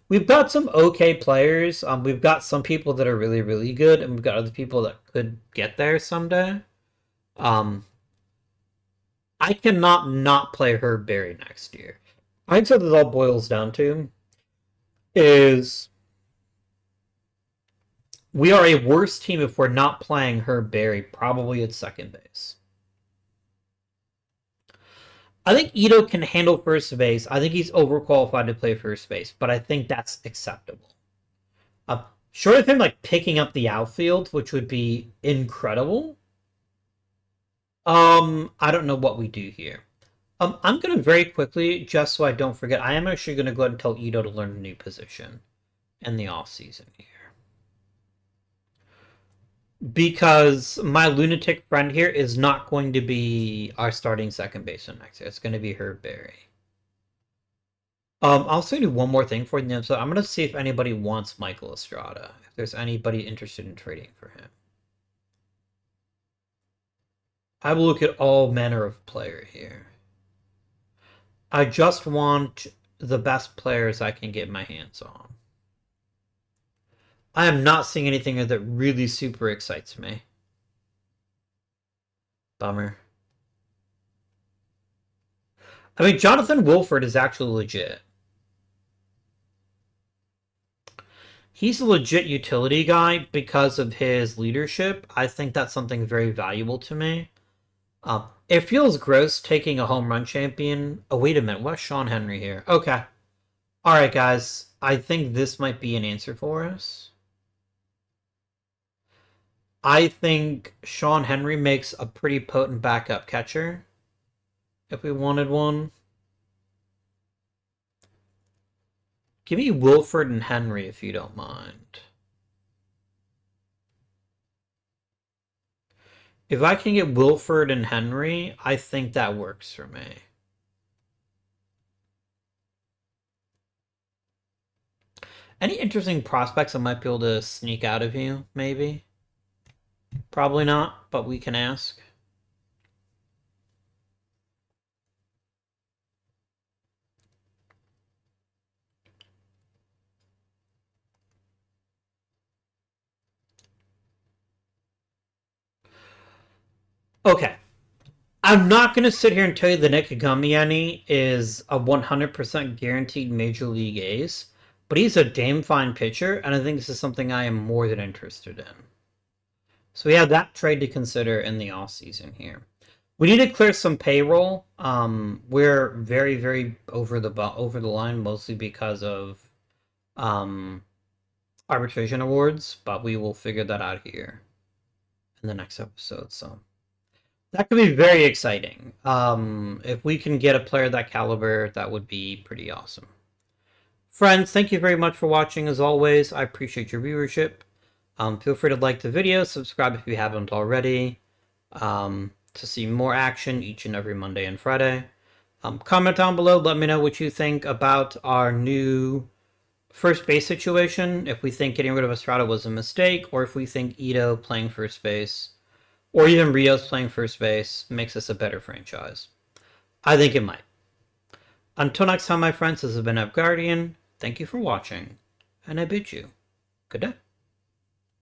We've got some okay players. We've got some people that are really, really good, and we've got other people that could get there someday. I cannot not play Herb Berry next year. I think what this all boils down to is we are a worse team if we're not playing Herb Berry, probably at second base. I think Ito can handle first base. I think he's overqualified to play first base, but I think that's acceptable. Short of him like picking up the outfield, which would be incredible. I don't know what we do here. I'm gonna very quickly, just so I don't forget, I am actually gonna go ahead and tell Ito to learn a new position in the off season here. Because my lunatic friend here is not going to be our starting second baseman next year. It's going to be Herb Berry. I'll also do one more thing for the episode. I'm going to see if anybody wants Michael Estrada. If there's anybody interested in trading for him. I will look at all manner of player here. I just want the best players I can get my hands on. I am not seeing anything that really super excites me. Bummer. I mean, Jonathan Wilford is actually legit. He's a legit utility guy because of his leadership. I think that's something very valuable to me. It feels gross taking a home run champion. Oh, wait a minute. What's Sean Henry here? Okay. All right, guys. I think this might be an answer for us. I think Sean Henry makes a pretty potent backup catcher. If we wanted one. Give me Wilford and Henry if you don't mind. If I can get Wilford and Henry, I think that works for me. Any interesting prospects I might be able to sneak out of you, maybe? Probably not, but we can ask. Okay. I'm not going to sit here and tell you that Nick Gumiani is a 100% guaranteed Major League ace, but he's a damn fine pitcher, and I think this is something I am more than interested in. So we have that trade to consider in the off season here. We need to clear some payroll. We're very, very over the line, mostly because of arbitration awards, but we will figure that out here in the next episode. So that could be very exciting. If we can get a player that caliber, that would be pretty awesome. Friends, thank you very much for watching. As always, I appreciate your viewership. Feel free to like the video, subscribe if you haven't already, to see more action each and every Monday and Friday. Comment down below, let me know what you think about our new first base situation, if we think getting rid of Estrada was a mistake, or if we think Ito playing first base, or even Rios playing first base, makes us a better franchise. I think it might. Until next time, my friends, this has been Guardian. Thank you for watching, and I bid you good day.